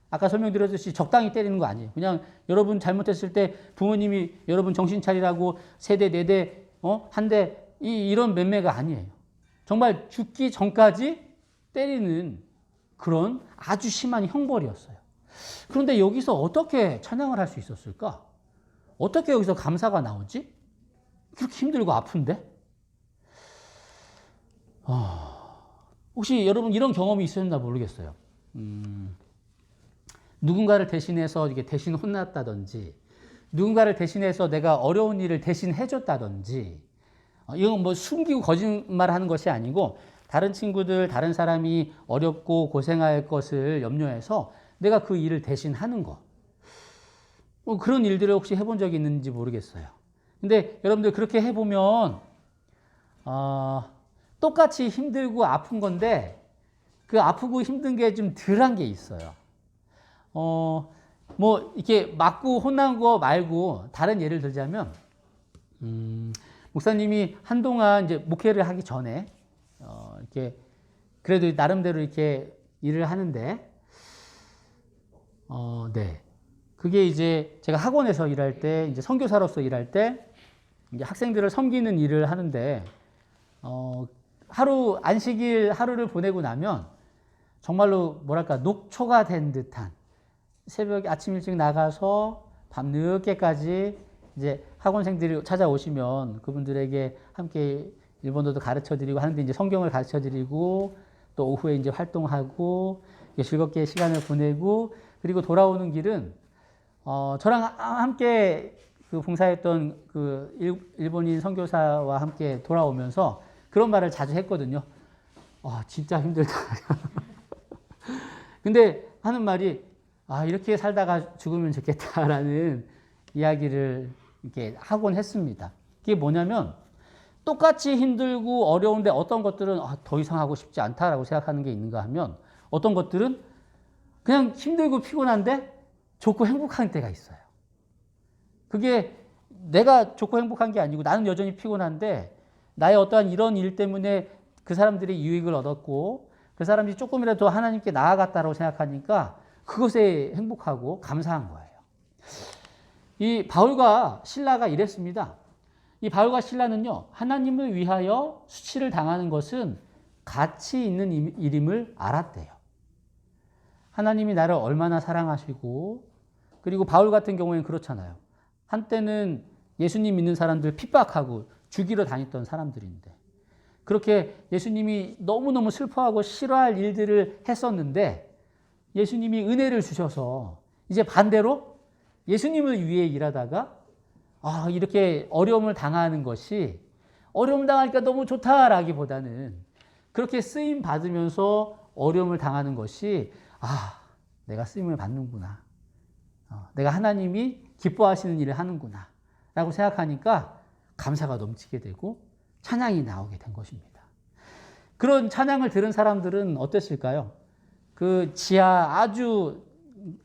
아까 설명드렸듯이 적당히 때리는 거 아니에요. 그냥 여러분 잘못했을 때 부모님이 여러분 정신 차리라고 세대, 네대, 한 대 이런 맴매가 아니에요. 정말 죽기 전까지 때리는 그런 아주 심한 형벌이었어요. 그런데 여기서 어떻게 찬양을 할 수 있었을까? 어떻게 여기서 감사가 나오지? 그렇게 힘들고 아픈데? 혹시 여러분 이런 경험이 있으셨나 모르겠어요. 누군가를 대신해서 이게 대신 혼났다든지, 누군가를 대신해서 내가 어려운 일을 대신 해줬다든지, 이건 뭐 숨기고 거짓말 하는 것이 아니고, 다른 친구들, 다른 사람이 어렵고 고생할 것을 염려해서 내가 그 일을 대신 하는 거. 그런 일들을 혹시 해본 적이 있는지 모르겠어요. 근데 여러분들 그렇게 해보면, 똑같이 힘들고 아픈 건데, 그 아프고 힘든 게 좀 덜한 게 있어요. 뭐, 이렇게 맞고 혼난 거 말고, 다른 예를 들자면, 목사님이 한동안 이제 목회를 하기 전에, 이렇게, 그래도 나름대로 이렇게 일을 하는데, 네. 그게 이제 제가 학원에서 일할 때, 이제 선교사로서 일할 때, 이제 학생들을 섬기는 일을 하는데, 안식일 하루를 보내고 나면, 정말로 뭐랄까, 녹초가 된 듯한, 새벽에 아침 일찍 나가서 밤 늦게까지 이제 학원생들이 찾아오시면 그분들에게 함께 일본어도 가르쳐 드리고 하는데 이제 성경을 가르쳐 드리고 또 오후에 이제 활동하고 즐겁게 시간을 보내고 그리고 돌아오는 길은 저랑 함께 그 봉사했던 그 일본인 선교사와 함께 돌아오면서 그런 말을 자주 했거든요. 진짜 힘들다. 근데 하는 말이 이렇게 살다가 죽으면 좋겠다라는 이야기를 이렇게 하곤 했습니다. 그게 뭐냐면 똑같이 힘들고 어려운데 어떤 것들은 더 이상 하고 싶지 않다라고 생각하는 게 있는가 하면 어떤 것들은 그냥 힘들고 피곤한데 좋고 행복한 때가 있어요. 그게 내가 좋고 행복한 게 아니고 나는 여전히 피곤한데 나의 어떠한 이런 일 때문에 그 사람들이 유익을 얻었고 그 사람들이 조금이라도 하나님께 나아갔다고 생각하니까 그것에 행복하고 감사한 거예요. 이 바울과 실라가 이랬습니다. 이 바울과 실라는요, 하나님을 위하여 수치를 당하는 것은 가치 있는 일임을 알았대요. 하나님이 나를 얼마나 사랑하시고, 그리고 바울 같은 경우에는 그렇잖아요. 한때는 예수님 믿는 사람들 핍박하고 죽이러 다녔던 사람들인데, 그렇게 예수님이 너무너무 슬퍼하고 싫어할 일들을 했었는데, 예수님이 은혜를 주셔서 이제 반대로 예수님을 위해 일하다가 이렇게 어려움을 당하는 것이 어려움 당하니까 너무 좋다라기보다는 그렇게 쓰임 받으면서 어려움을 당하는 것이 내가 쓰임을 받는구나. 내가 하나님이 기뻐하시는 일을 하는구나 라고 생각하니까 감사가 넘치게 되고 찬양이 나오게 된 것입니다. 그런 찬양을 들은 사람들은 어땠을까요? 그 지하 아주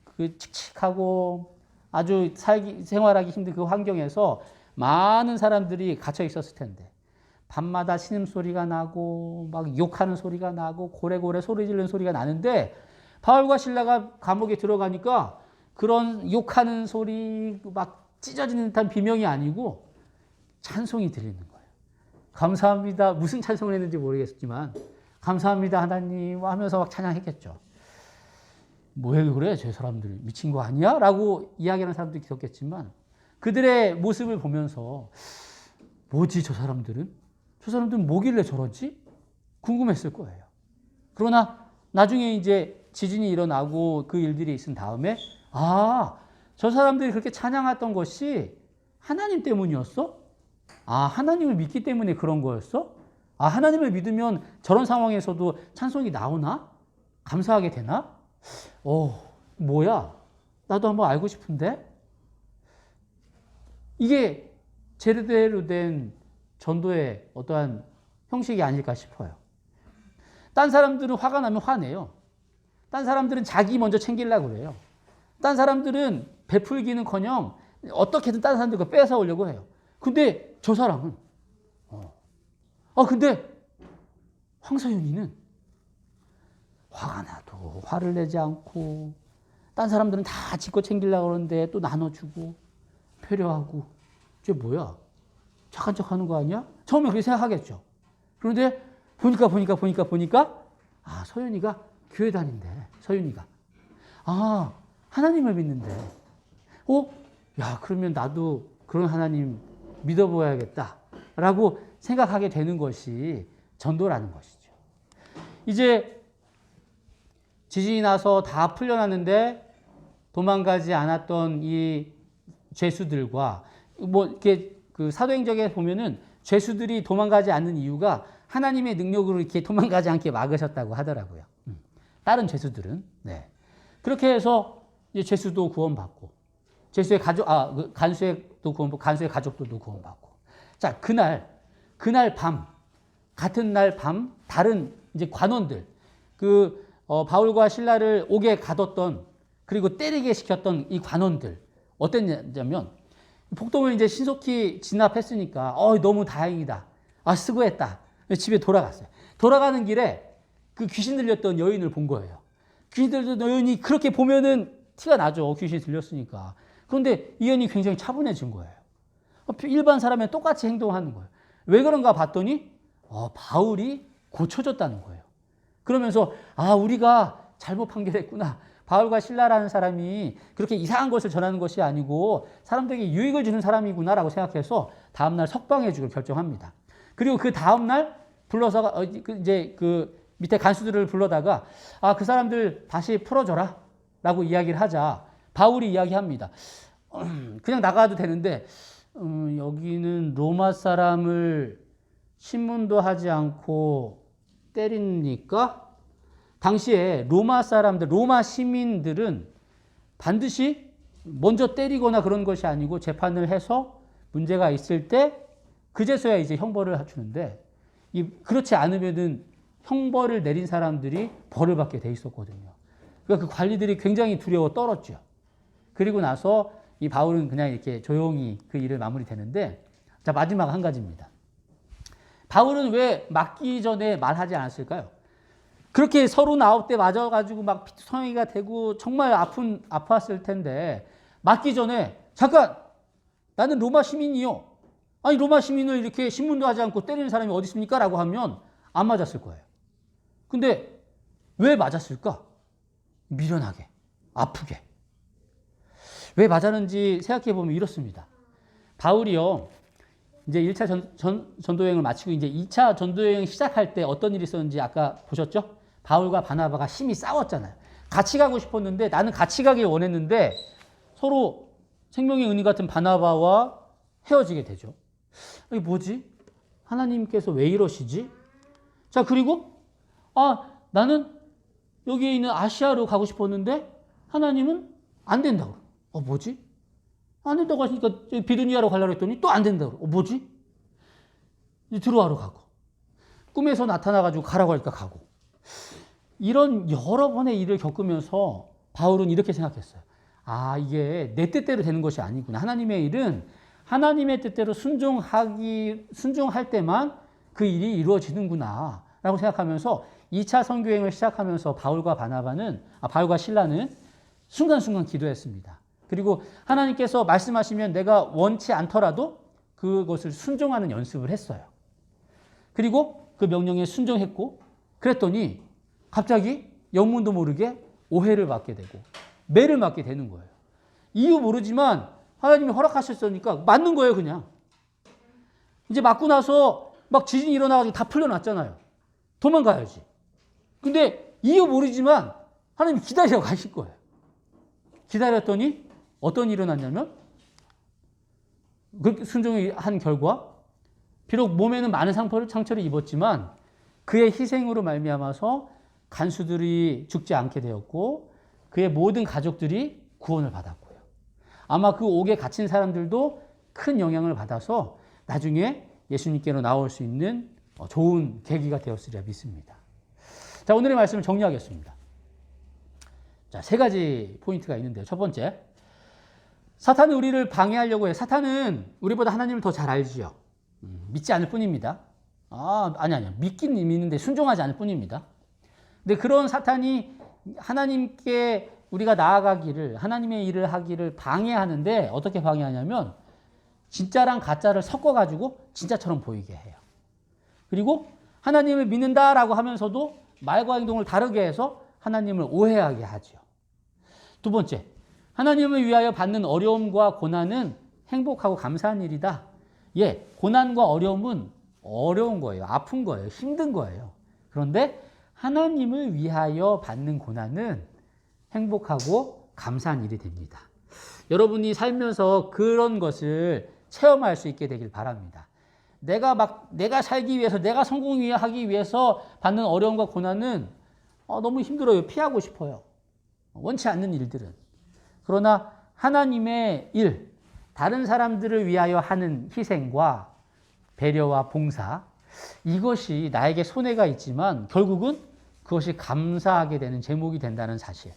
그 칙칙하고 아주 생활하기 힘든 그 환경에서 많은 사람들이 갇혀 있었을 텐데 밤마다 신음소리가 나고 막 욕하는 소리가 나고 고래고래 소리 지르는 소리가 나는데 바울과 실라가 감옥에 들어가니까 그런 욕하는 소리 막 찢어지는 듯한 비명이 아니고 찬송이 들리는 거예요. 감사합니다. 무슨 찬송을 했는지 모르겠지만 감사합니다 하나님 하면서 막 찬양했겠죠. 왜 그래? 저 사람들 미친 거 아니야? 라고 이야기하는 사람도 있었겠지만 그들의 모습을 보면서 뭐지 저 사람들은? 저 사람들은 뭐길래 저러지? 궁금했을 거예요. 그러나 나중에 이제 지진이 일어나고 그 일들이 있은 다음에 저 사람들이 그렇게 찬양했던 것이 하나님 때문이었어? 하나님을 믿기 때문에 그런 거였어? 하나님을 믿으면 저런 상황에서도 찬송이 나오나? 감사하게 되나? 뭐야? 나도 한번 알고 싶은데? 이게 제대로 된 전도의 어떠한 형식이 아닐까 싶어요. 딴 사람들은 화가 나면 화내요. 딴 사람들은 자기 먼저 챙기려고 그래요. 딴 사람들은 베풀기는커녕 어떻게든 딴 사람들 거 뺏어오려고 해요. 근데 저 사람은 근데 황서윤이는 화가 나도 화를 내지 않고 딴 사람들은 다 지껏 챙기려고 그러는데 또 나눠주고 배려하고 쟤 뭐야? 착한 척 하는 거 아니야? 처음에 그렇게 생각하겠죠. 그런데 보니까 서윤이가 교회 다닌대. 서윤이가. 하나님을 믿는데. 야, 그러면 나도 그런 하나님 믿어보아야겠다. 라고 생각하게 되는 것이 전도라는 것이죠. 이제 지진이 나서 다 풀려났는데 도망가지 않았던 이 죄수들과 이렇게 그 사도행전에 보면은 죄수들이 도망가지 않는 이유가 하나님의 능력으로 이렇게 도망가지 않게 막으셨다고 하더라고요. 다른 죄수들은. 네. 그렇게 해서 이제 죄수도 구원받고, 죄수의 가족, 간수의도 구원받고, 간수의 가족들도 구원받고. 자, 그날 밤, 같은 날 밤, 다른 이제 관원들, 바울과 신라를 옥에 가뒀던, 그리고 때리게 시켰던 이 관원들, 어땠냐면, 폭동을 이제 신속히 진압했으니까, 너무 다행이다. 수고했다. 집에 돌아갔어요. 돌아가는 길에 그 귀신 들렸던 여인을 본 거예요. 귀신 들렸던 여인이 그렇게 보면은 티가 나죠. 귀신이 들렸으니까. 그런데 이 여인이 굉장히 차분해진 거예요. 일반 사람이랑 똑같이 행동하는 거예요. 왜 그런가 봤더니, 바울이 고쳐졌다는 거예요. 그러면서, 우리가 잘못 판결했구나. 바울과 신라라는 사람이 그렇게 이상한 것을 전하는 것이 아니고 사람들에게 유익을 주는 사람이구나라고 생각해서 다음날 석방해 주기로 결정합니다. 그리고 그 다음날 불러서 이제 그 밑에 간수들을 불러다가 그 사람들 다시 풀어줘라 라고 이야기를 하자 바울이 이야기합니다. 그냥 나가도 되는데 여기는 로마 사람을 신문도 하지 않고 때리니까 당시에 로마 사람들, 로마 시민들은 반드시 먼저 때리거나 그런 것이 아니고 재판을 해서 문제가 있을 때 그제서야 이제 형벌을 주는데 그렇지 않으면은 형벌을 내린 사람들이 벌을 받게 돼 있었거든요. 그러니까 그 관리들이 굉장히 두려워 떨었죠. 그리고 나서 이 바울은 그냥 이렇게 조용히 그 일을 마무리되는데 자, 마지막 한 가지입니다. 바울은 왜 맞기 전에 말하지 않았을까요? 그렇게 39대 맞아가지고 막 피투성이가 되고 정말 아팠을 텐데 맞기 전에 잠깐 나는 로마 시민이요. 아니 로마 시민을 이렇게 신문도 하지 않고 때리는 사람이 어디 있습니까? 라고 하면 안 맞았을 거예요. 근데 왜 맞았을까? 미련하게, 아프게. 왜 맞았는지 생각해 보면 이렇습니다. 바울이요. 이제 1차 전도여행을 마치고 이제 2차 전도여행 시작할 때 어떤 일이 있었는지 아까 보셨죠? 바울과 바나바가 심히 싸웠잖아요. 같이 가고 싶었는데 나는 같이 가길 원했는데 서로 생명의 은인 같은 바나바와 헤어지게 되죠. 이게 뭐지? 하나님께서 왜 이러시지? 자, 그리고 나는 여기에 있는 아시아로 가고 싶었는데 하나님은 안 된다고. 뭐지? 안 된다고 하시니까 비두니아로 가려고 했더니 또 안 된다고. 뭐지? 들어와로 가고, 꿈에서 나타나가지고 가라고 하니까 가고. 이런 여러 번의 일을 겪으면서 바울은 이렇게 생각했어요. 아, 이게 내 뜻대로 되는 것이 아니구나. 하나님의 일은 하나님의 뜻대로 순종할 때만 그 일이 이루어지는구나 라고 생각하면서 2차 선교행을 시작하면서 바울과 실라는 순간순간 기도했습니다. 그리고 하나님께서 말씀하시면 내가 원치 않더라도 그것을 순종하는 연습을 했어요. 그리고 그 명령에 순종했고, 그랬더니 갑자기 영문도 모르게 오해를 받게 되고 매를 맞게 되는 거예요. 이유 모르지만 하나님이 허락하셨으니까 맞는 거예요, 그냥. 이제 맞고 나서 막 지진이 일어나가지고 다 풀려났잖아요. 도망가야지. 근데 이유 모르지만 하나님이 기다리라고 하실 거예요. 기다렸더니 어떤 일이 일어났냐면, 그렇게 순종한 결과 비록 몸에는 많은 상처를 입었지만 그의 희생으로 말미암아서 간수들이 죽지 않게 되었고 그의 모든 가족들이 구원을 받았고요. 아마 그 옥에 갇힌 사람들도 큰 영향을 받아서 나중에 예수님께로 나올 수 있는 좋은 계기가 되었으리라 믿습니다. 자, 오늘의 말씀을 정리하겠습니다. 자, 3가지 포인트가 있는데요. 첫 번째, 사탄은 우리를 방해하려고 해요. 사탄은 우리보다 하나님을 더 잘 알지요. 믿지 않을 뿐입니다. 아니요. 믿긴 믿는데 순종하지 않을 뿐입니다. 근데 그런 사탄이 하나님께 우리가 나아가기를, 하나님의 일을 하기를 방해하는데, 어떻게 방해하냐면 진짜랑 가짜를 섞어가지고 진짜처럼 보이게 해요. 그리고 하나님을 믿는다라고 하면서도 말과 행동을 다르게 해서 하나님을 오해하게 하죠. 두 번째, 하나님을 위하여 받는 어려움과 고난은 행복하고 감사한 일이다. 예, 고난과 어려움은 어려운 거예요. 아픈 거예요. 힘든 거예요. 그런데 하나님을 위하여 받는 고난은 행복하고 감사한 일이 됩니다. 여러분이 살면서 그런 것을 체험할 수 있게 되길 바랍니다. 내가 살기 위해서, 내가 성공하기 위해서 받는 어려움과 고난은 너무 힘들어요. 피하고 싶어요. 원치 않는 일들은. 그러나 하나님의 일, 다른 사람들을 위하여 하는 희생과 배려와 봉사, 이것이 나에게 손해가 있지만 결국은 그것이 감사하게 되는 제목이 된다는 사실,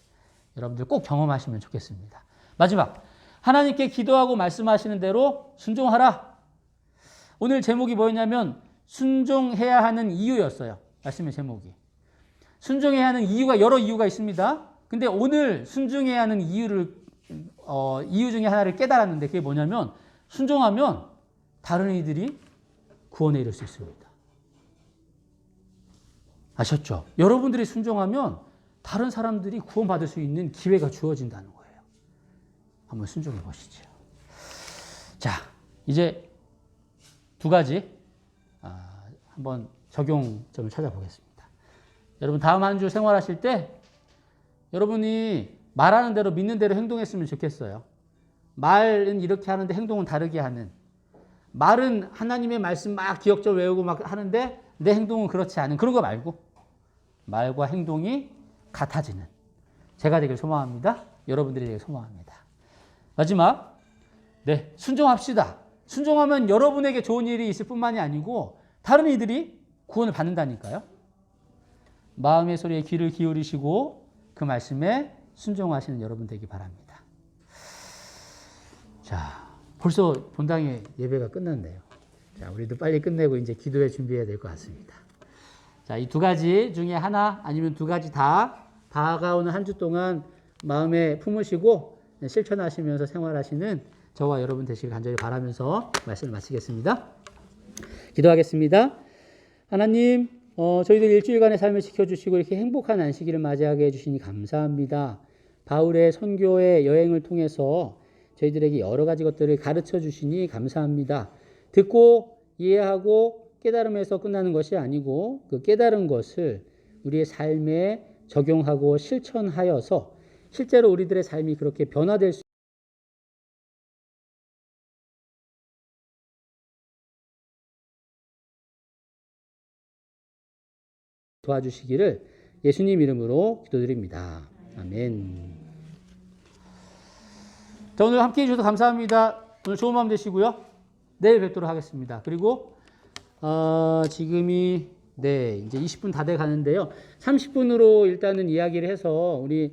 여러분들 꼭 경험하시면 좋겠습니다. 마지막, 하나님께 기도하고 말씀하시는 대로 순종하라. 오늘 제목이 뭐였냐면 순종해야 하는 이유였어요. 말씀의 제목이. 순종해야 하는 이유가 여러 이유가 있습니다. 근데 오늘 순종해야 하는 이유 중에 하나를 깨달았는데, 그게 뭐냐면 순종하면 다른 이들이 구원에 이를 수 있습니다. 아셨죠? 여러분들이 순종하면 다른 사람들이 구원받을 수 있는 기회가 주어진다는 거예요. 한번 순종해 보시죠. 자, 이제 2가지 한번 적용점을 찾아보겠습니다. 여러분, 다음 한 주 생활하실 때 여러분이 말하는 대로 믿는 대로 행동했으면 좋겠어요. 말은 이렇게 하는데 행동은 다르게 하는, 말은 하나님의 말씀 막 기억절 외우고 막 하는데 내 행동은 그렇지 않은, 그런 거 말고 말과 행동이 같아지는 제가 되길 소망합니다. 여러분들이 되길 소망합니다. 마지막, 네, 순종합시다. 순종하면 여러분에게 좋은 일이 있을 뿐만이 아니고 다른 이들이 구원을 받는다니까요. 마음의 소리에 귀를 기울이시고 그 말씀에 순종하시는 여러분 되기 바랍니다. 자, 벌써 본당의 예배가 끝났네요. 자, 우리도 빨리 끝내고 이제 기도에 준비해야 될 것 같습니다. 자, 이 2가지 중에 하나 아니면 2가지 다 다가오는 한 주 동안 마음에 품으시고 실천하시면서 생활하시는 저와 여러분 되시길 간절히 바라면서 말씀을 마치겠습니다. 기도하겠습니다. 하나님, 저희들 일주일간의 삶을 지켜주시고 이렇게 행복한 안식일을 맞이하게 해주시니 감사합니다. 바울의 선교의 여행을 통해서 저희들에게 여러 가지 것들을 가르쳐 주시니 감사합니다. 듣고 이해하고 깨달음에서 끝나는 것이 아니고 그 깨달은 것을 우리의 삶에 적용하고 실천하여서 실제로 우리들의 삶이 그렇게 변화될 수 도와주시기를 예수님 이름으로 기도드립니다. 아멘. 자, 오늘 함께해 주셔서 감사합니다. 오늘 좋은 밤 되시고요. 내일 뵙도록 하겠습니다. 그리고 지금이 네, 이제 20분 다 돼 가는데요. 30분으로 일단은 이야기를 해서 우리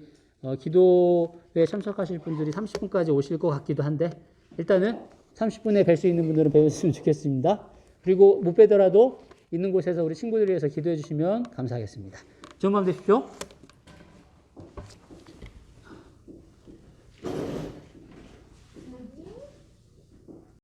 기도에 참석하실 분들이 30분까지 오실 것 같기도 한데 일단은 30분에 뵐 수 있는 분들은 배웠으면 좋겠습니다. 그리고 못 뵈더라도 있는 곳에서 우리 친구들을 위해서 기도해 주시면 감사하겠습니다. 좋은 밤 되십시오.